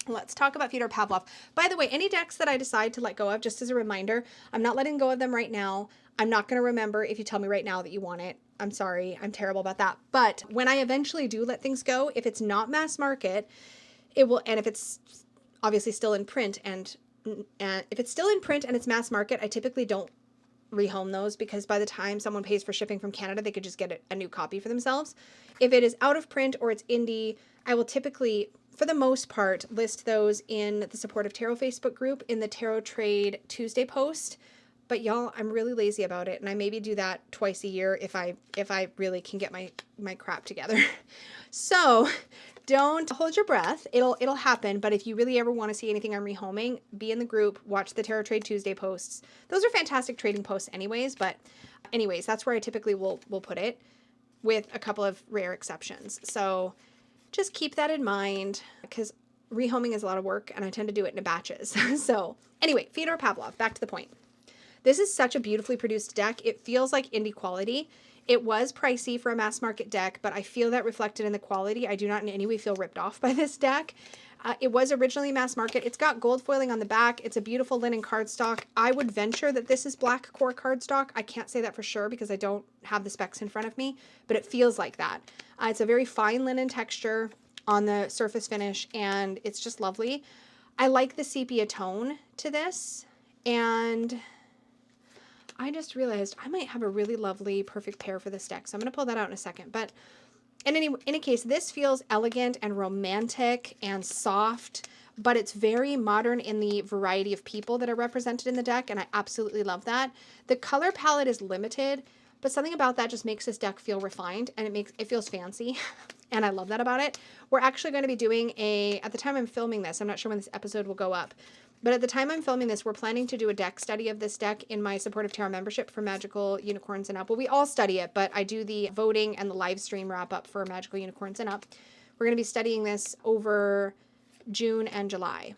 Let's talk about Fedor Pavlov. By the way, any decks that I decide to let go of, just as a reminder, I'm not letting go of them right now. I'm not going to remember if you tell me right now that you want it. I'm sorry. I'm terrible about that. But when I eventually do let things go, if it's not mass market, it will, and if it's obviously still in print, and if it's still in print and it's mass market, I typically don't rehome those, because by the time someone pays for shipping from Canada, they could just get a new copy for themselves. If it is out of print or it's indie, I will typically, for the most part, list those in the Supportive Tarot Facebook group in the Tarot Trade Tuesday post. But y'all, I'm really lazy about it, and I maybe do that twice a year if I really can get my crap together. So don't hold your breath. It'll happen. But if you really ever want to see anything on rehoming, be in the group, watch the Tarot Trade Tuesday posts. Those are fantastic trading posts anyways, but anyways, that's where I typically will put it, with a couple of rare exceptions. So just keep that in mind, because rehoming is a lot of work and I tend to do it in batches. So anyway, Fedor Pavlov, back to the point. This is such a beautifully produced deck. It feels like indie quality. It was pricey for a mass market deck, but I feel that reflected in the quality. I do not in any way feel ripped off by this deck. It was originally mass market. It's got gold foiling on the back. It's a beautiful linen cardstock. I would venture that this is black core cardstock. I can't say that for sure because I don't have the specs in front of me, but it feels like that. It's a very fine linen texture on the surface finish, and it's just lovely. I like the sepia tone to this, and I just realized I might have a really lovely perfect pair for this deck, so I'm going to pull that out in a second. But in any case, this feels elegant and romantic and soft, but it's very modern in the variety of people that are represented in the deck, and I absolutely love that. The color palette is limited, but something about that just makes this deck feel refined, and it feels fancy, and I love that about it. We're actually going to be doing at the time I'm filming this, I'm not sure when this episode will go up, but at the time I'm filming this, we're planning to do a deck study of this deck in my Supportive Tarot membership for Magical Unicorns and Up. Well, we all study it, but I do the voting and the live stream wrap up for Magical Unicorns and Up. We're going to be studying this over June and July,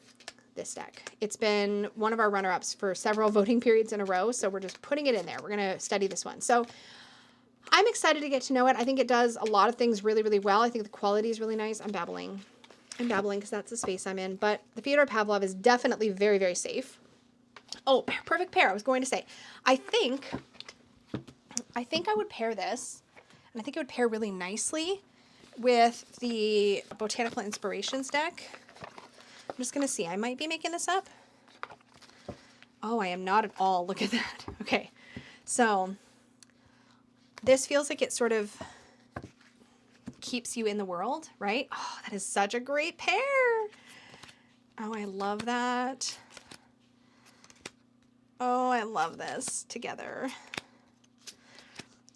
this deck. It's been one of our runner-ups for several voting periods in a row, so we're just putting it in there. We're going to study this one. So I'm excited to get to know it. I think it does a lot of things really, really well. I think the quality is really nice. I'm babbling because that's the space I'm in. But the Fedor Pavlov is definitely very, very safe. Oh, perfect pair. I was going to say, I think I would pair this, and I think it would pair really nicely with the Botanical Inspirations deck. I'm just going to see. I might be making this up. Oh, I am not at all. Look at that. Okay. So this feels like it sort of keeps you in the world, right? Oh, that is such a great pair. Oh, I love that. Oh, I love this together.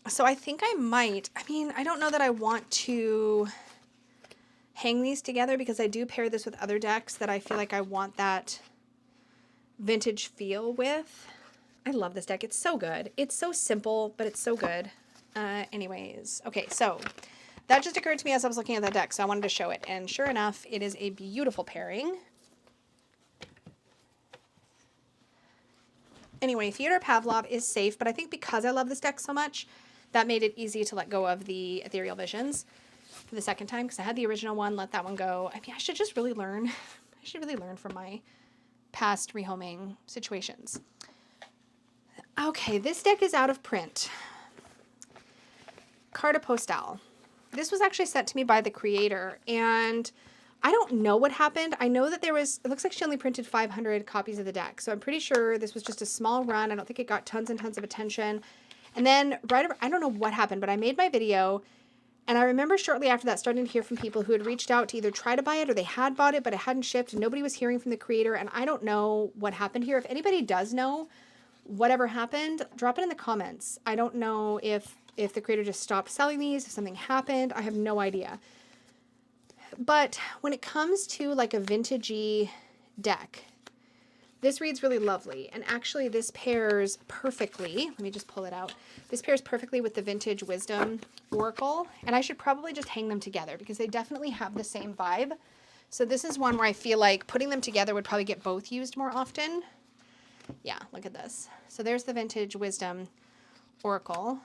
So I think I might, I don't know that I want to hang these together because I do pair this with other decks that I feel like I want that vintage feel with. I love this deck. It's so good. It's so simple, but it's so good. Anyways, okay, so that just occurred to me as I was looking at that deck, so I wanted to show it. And sure enough, it is a beautiful pairing. Anyway, Fedor Pavlov is safe, but I think because I love this deck so much, that made it easy to let go of the Ethereal Visions for the second time, because I had the original one, let that one go. I should just really learn. I should really learn from my past rehoming situations. Okay, this deck is out of print. Carta Postal. This was actually sent to me by the creator, and I don't know what happened. I know that it looks like she only printed 500 copies of the deck, so I'm pretty sure this was just a small run. I don't think it got tons and tons of attention. And then I don't know what happened, but I made my video, and I remember shortly after that starting to hear from people who had reached out to either try to buy it or they had bought it, but it hadn't shipped, and nobody was hearing from the creator, and I don't know what happened here. If anybody does know whatever happened, drop it in the comments. I don't know if the creator just stopped selling these, if something happened. I have no idea. But when it comes to like a vintagey deck, this reads really lovely. And actually this pairs perfectly. Let me just pull it out. This pairs perfectly with the Vintage Wisdom Oracle. And I should probably just hang them together because they definitely have the same vibe. So this is one where I feel like putting them together would probably get both used more often. Yeah, look at this. So there's the Vintage Wisdom Oracle.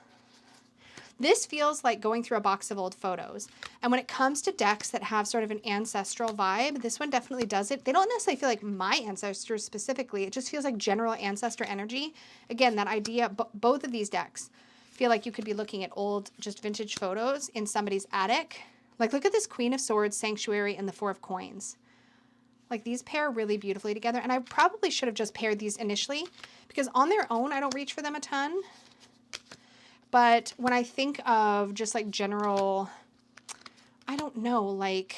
This feels like going through a box of old photos. And when it comes to decks that have sort of an ancestral vibe, this one definitely does it. They don't necessarily feel like my ancestors specifically. It just feels like general ancestor energy. Again, that idea, both of these decks feel like you could be looking at old, just vintage photos in somebody's attic. Like, look at this Queen of Swords, Sanctuary, and the Four of Coins. Like, these pair really beautifully together. And I probably should have just paired these initially because on their own, I don't reach for them a ton. But when I think of just like general, I don't know, like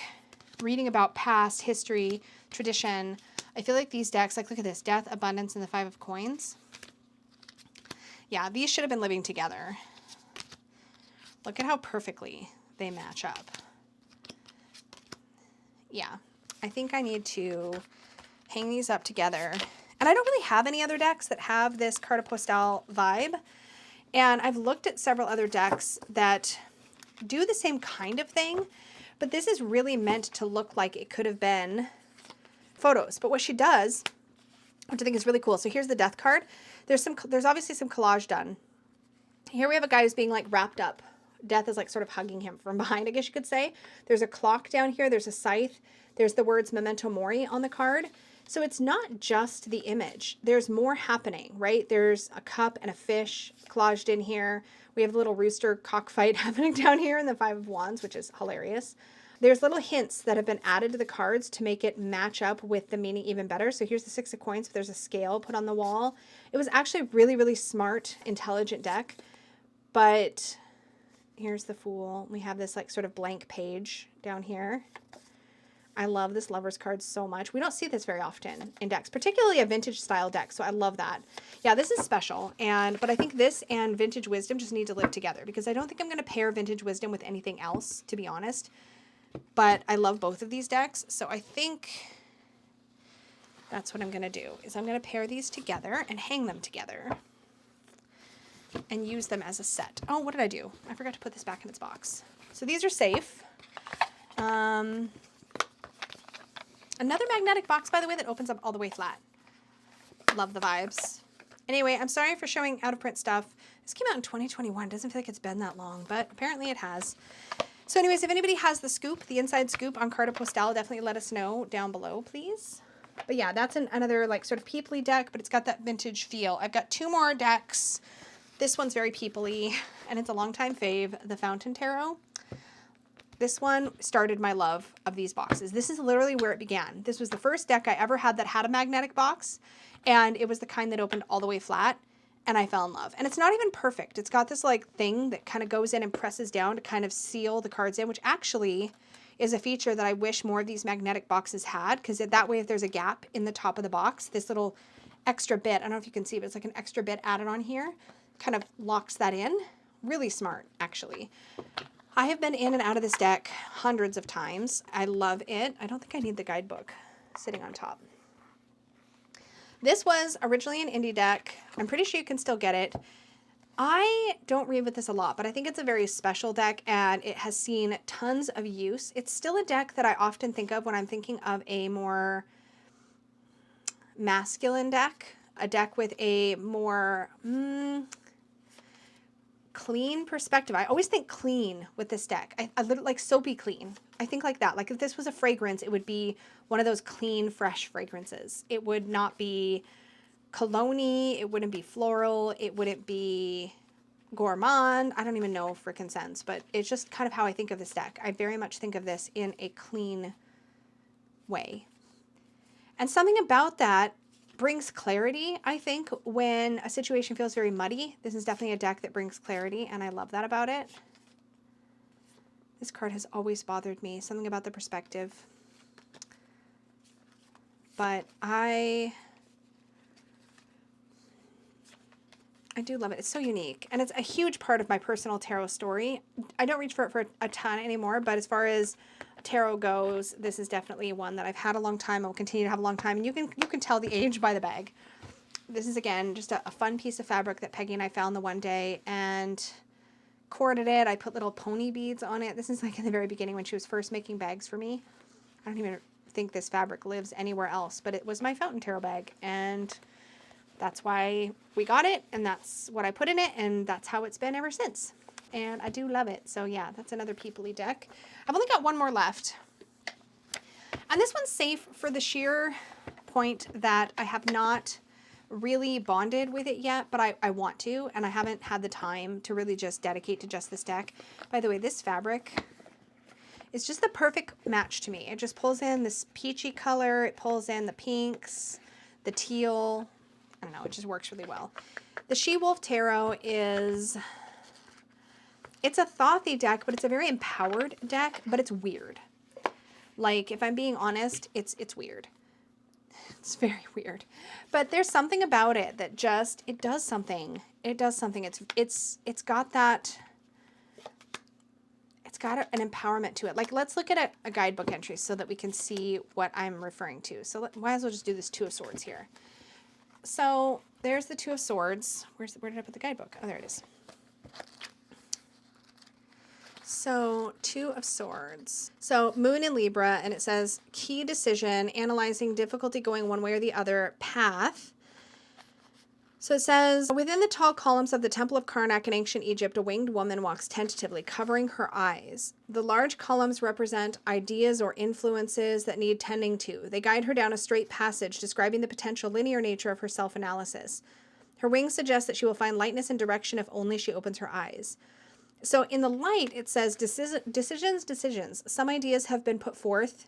reading about past history, tradition, I feel like these decks, like look at this, Death, Abundance, and the Five of Coins. Yeah, these should have been living together. Look at how perfectly they match up. Yeah, I think I need to hang these up together. And I don't really have any other decks that have this carte postale vibe. And I've looked at several other decks that do the same kind of thing, but this is really meant to look like it could have been photos. But what she does, which I think is really cool. So here's the death card. There's obviously some collage done. Here we have a guy who's being like wrapped up. Death is like sort of hugging him from behind, I guess you could say. There's a clock down here. There's a scythe. There's the words Memento Mori on the card. So it's not just the image. There's more happening, right? There's a cup and a fish collaged in here. We have a little rooster cockfight happening down here in the Five of Wands, which is hilarious. There's little hints that have been added to the cards to make it match up with the meaning even better. So here's the Six of Coins. There's a scale put on the wall. It was actually a really, really smart, intelligent deck. But here's the Fool. We have this like sort of blank page down here. I love this Lover's card so much. We don't see this very often in decks, particularly a vintage style deck. So I love that. Yeah, this is special. But I think this and Vintage Wisdom just need to live together because I don't think I'm going to pair Vintage Wisdom with anything else, to be honest. But I love both of these decks. So I think that's what I'm going to do is I'm going to pair these together and hang them together and use them as a set. Oh, what did I do? I forgot to put this back in its box. So these are safe. Another magnetic box, by the way, that opens up all the way flat. Love the vibes. Anyway, I'm sorry for showing out of print stuff. This came out in 2021. Doesn't feel like it's been that long, but apparently it has. So anyways, if anybody has the scoop, the inside scoop on carte postale, definitely let us know down below, please. But yeah, that's another like sort of peoply deck, but it's got that vintage feel. I've got two more decks. This one's very peoply, and it's a longtime fave, the Fountain Tarot. This one started my love of these boxes. This is literally where it began. This was the first deck I ever had that had a magnetic box, and it was the kind that opened all the way flat, and I fell in love. And it's not even perfect. It's got this like thing that kind of goes in and presses down to kind of seal the cards in, which actually is a feature that I wish more of these magnetic boxes had, because that way if there's a gap in the top of the box, this little extra bit, I don't know if you can see, but it's like an extra bit added on here, kind of locks that in. Really smart, actually. I have been in and out of this deck hundreds of times. I love it. I don't think I need the guidebook sitting on top. This was originally an indie deck. I'm pretty sure you can still get it. I don't read with this a lot, but I think it's a very special deck and it has seen tons of use. It's still a deck that I often think of when I'm thinking of a more masculine deck, a deck with a more clean perspective. I always think clean with this deck. I literally like soapy clean. I think like that. Like if this was a fragrance, it would be one of those clean, fresh fragrances. It would not be cologne-y. It wouldn't be floral. It wouldn't be gourmand. I don't even know frickin' sense, but it's just kind of how I think of this deck. I very much think of this in a clean way. And something about that brings clarity, I think, when a situation feels very muddy. This is definitely a deck that brings clarity, and I love that about it. This card has always bothered me, something about the perspective. But I do love it. It's so unique, and it's a huge part of my personal tarot story. I don't reach for it for a ton anymore, but as far as tarot goes, this is definitely one that I've had a long time. I'll continue to have a long time, and you can tell the age by the bag. This is, again, just a fun piece of fabric that Peggy and I found the one day and corded it. I put little pony beads on it. This is like in the very beginning when she was first making bags for me. I don't even think this fabric lives anywhere else, but it was my Fountain Tarot bag, and that's why we got it, and that's what I put in it, and that's how it's been ever since. And I do love it. So yeah, that's another peoply deck. I've only got one more left. And this one's safe for the sheer point that I have not really bonded with it yet, but I want to, and I haven't had the time to really just dedicate to just this deck. By the way, this fabric is just the perfect match to me. It just pulls in this peachy color. It pulls in the pinks, the teal. I don't know, it just works really well. The She-Wolf Tarot is... It's a thothy deck, but it's a very empowered deck, but it's weird. Like, if I'm being honest, it's weird. It's very weird. But there's something about it that just, it does something. It does something. It's got that, it's got an empowerment to it. Like, let's look at a guidebook entry so that we can see what I'm referring to. So might as well just do this Two of Swords here. So there's the Two of Swords. Where did I put the guidebook? Oh, there it is. So Two of Swords. So Moon in Libra, and it says key decision, analyzing difficulty going one way or the other, path. So it says, within the tall columns of the Temple of Karnak in ancient Egypt, a winged woman walks tentatively, covering her eyes. The large columns represent ideas or influences that need tending to. They guide her down a straight passage, describing the potential linear nature of her self-analysis. Her wings suggest that she will find lightness and direction if only she opens her eyes. So in the light, it says, decisions. Some ideas have been put forth,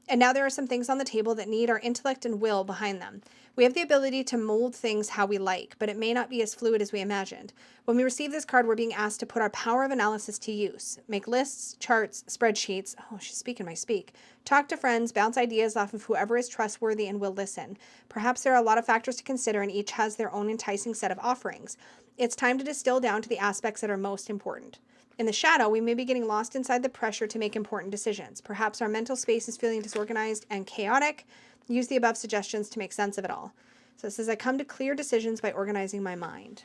and now there are some things on the table that need our intellect and will behind them. We have the ability to mold things how we like, but it may not be as fluid as we imagined. When we receive this card, we're being asked to put our power of analysis to use. Make lists, charts, spreadsheets. Oh, she's speaking my speak. Talk to friends, bounce ideas off of whoever is trustworthy and will listen. Perhaps there are a lot of factors to consider, and each has their own enticing set of offerings. It's time to distill down to the aspects that are most important. In the shadow, we may be getting lost inside the pressure to make important decisions. Perhaps our mental space is feeling disorganized and chaotic. Use the above suggestions to make sense of it all. So it says, I come to clear decisions by organizing my mind.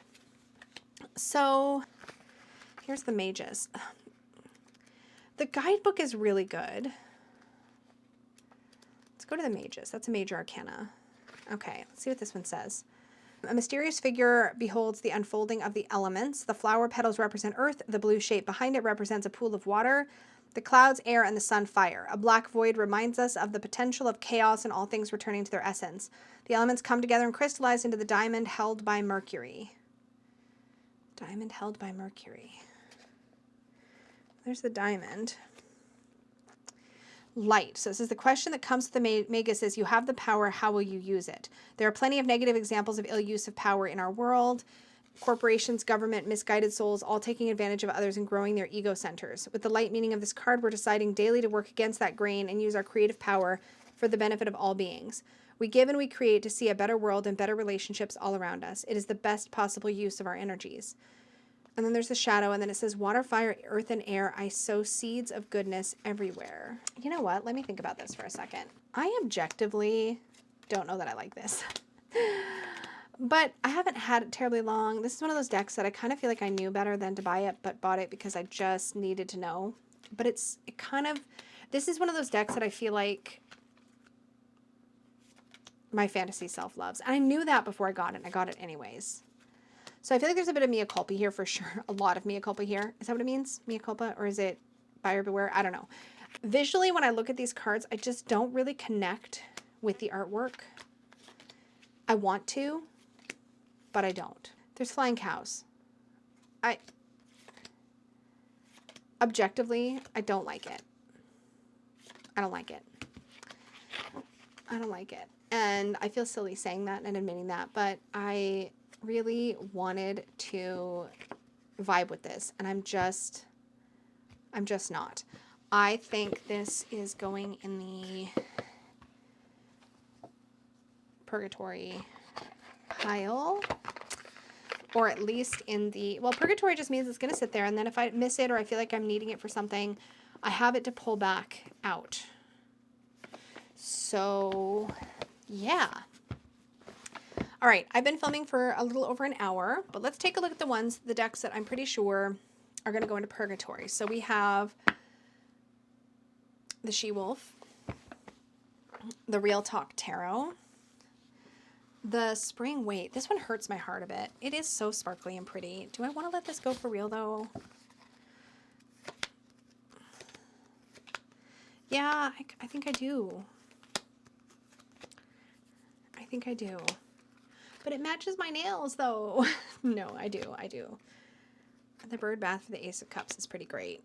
So here's the mages. The guidebook is really good. Let's go to the mages. That's a major arcana. Okay, let's see what this one says. A mysterious figure beholds the unfolding of the elements. The flower petals represent earth. The blue shape behind it represents a pool of water. The clouds, air, and the sun, fire. A black void reminds us of the potential of chaos and all things returning to their essence. The elements come together and crystallize into the diamond held by Mercury. Diamond held by Mercury. There's the diamond. Light. So this is the question that comes to the Magus is, you have the power, how will you use it? There are plenty of negative examples of ill use of power in our world. Corporations, government, misguided souls, all taking advantage of others and growing their ego centers. With the light meaning of this card, we're deciding daily to work against that grain and use our creative power for the benefit of all beings. We give and we create to see a better world and better relationships all around us. It is the best possible use of our energies. And then there's the shadow, and then it says, water, fire, earth, and air, I sow seeds of goodness everywhere. You know what? Let me think about this for a second. I objectively don't know that I like this. But I haven't had it terribly long. This is one of those decks that I kind of feel like I knew better than to buy it, but bought it because I just needed to know. But this is one of those decks that I feel like my fantasy self loves. And I knew that before I got it, and I got it anyways. So I feel like there's a bit of mea culpa here for sure. A lot of mea culpa here. Is that what it means? Mea culpa? Or is it buyer beware? I don't know. Visually, when I look at these cards, I just don't really connect with the artwork. I want to, but I don't. There's flying cows. Objectively, I don't like it. I don't like it. I don't like it. And I feel silly saying that and admitting that, but I really wanted to vibe with this, and I'm just not. I think this is going in the purgatory pile, or at least in the, well, purgatory just means it's going to sit there, and then if I miss it or I feel like I'm needing it for something, I have it to pull back out. So yeah. All right, I've been filming for a little over an hour, but let's take a look at the decks that I'm pretty sure are going to go into purgatory. So we have the She-Wolf, the Real Talk Tarot, the Spring Wait. This one hurts my heart a bit. It is so sparkly and pretty. Do I want to let this go for real, though? Yeah, I think I do. I think I do. But it matches my nails, though. No, I do. The Bird Bath for the Ace of Cups is pretty great.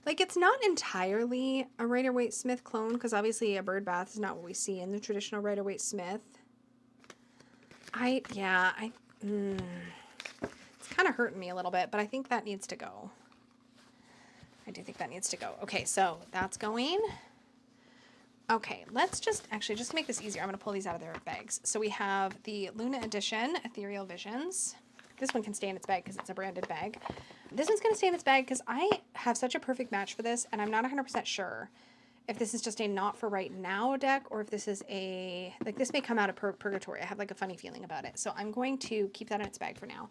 Like, it's not entirely a Rider-Waite-Smith clone, because obviously a Bird Bath is not what we see in the traditional Rider-Waite-Smith. It's kind of hurting me a little bit, but I think that needs to go. I do think that needs to go. Okay, so that's going. Okay, let's just to make this easier, I'm going to pull these out of their bags. So we have the Luna Edition Ethereal Visions. This one can stay in its bag because it's a branded bag. This one's going to stay in its bag because I have such a perfect match for this, and I'm not 100% sure if this is just a not for right now deck, or if this is a, like, this may come out of purgatory. I have like a funny feeling about it. So I'm going to keep that in its bag for now.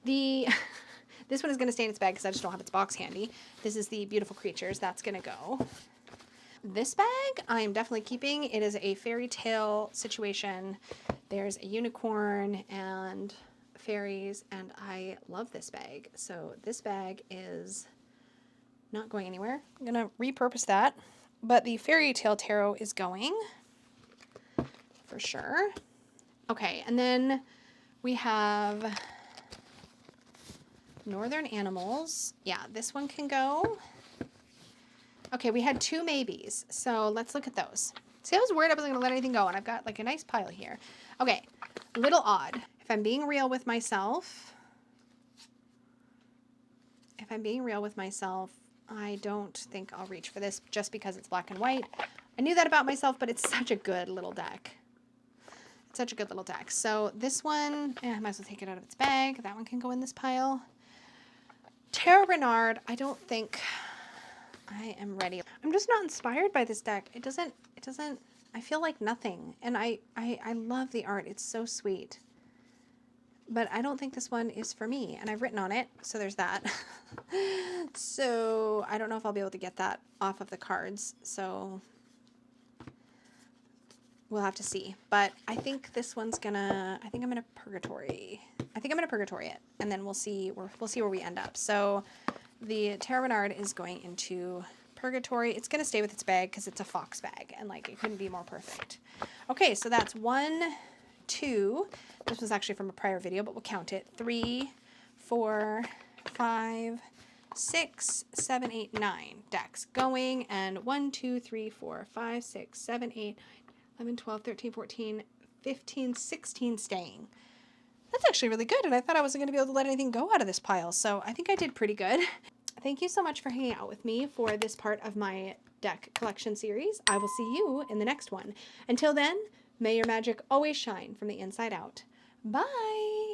This one is going to stay in its bag because I just don't have its box handy. This is the Beautiful Creatures. That's going to go. This bag I'm definitely keeping. It is a fairy tale situation. There's a unicorn and fairies, and I love this bag. So this bag is not going anywhere. I'm going to repurpose that. But the fairy tale tarot is going for sure. Okay, and then we have Northern Animals. Yeah, this one can go. Okay, we had 2 maybes, so let's look at those. See, I was worried I wasn't going to let anything go, and I've got like a nice pile here. Okay, little odd. If I'm being real with myself, I don't think I'll reach for this just because it's black and white. I knew that about myself, but it's such a good little deck. It's such a good little deck. So this one, I might as well take it out of its bag. That one can go in this pile. Tarot Renard, I don't think I am ready. I'm just not inspired by this deck. It doesn't, I feel like nothing. And I love the art. It's so sweet. But I don't think this one is for me. And I've written on it, so there's that. So I don't know if I'll be able to get that off of the cards. So we'll have to see. But I think this one's gonna, I think I'm gonna purgatory. I think I'm gonna purgatory it. And then we'll see where we end up. So the Tarot Renard is going into purgatory. It's going to stay with its bag because it's a fox bag, and like it couldn't be more perfect. Okay, so that's 1, 2. This was actually from a prior video, but we'll count it. 3, 4, 5, 6, 7, 8, 9 decks going, and 1, 2, 3, 4, 5, 6, 7, 8, 11, 12, 13, 14, 15, 16 staying. That's actually really good, and I thought I wasn't going to be able to let anything go out of this pile, so I think I did pretty good. Thank you so much for hanging out with me for this part of my deck collection series. I will see you in the next one. Until then, may your magic always shine from the inside out. Bye!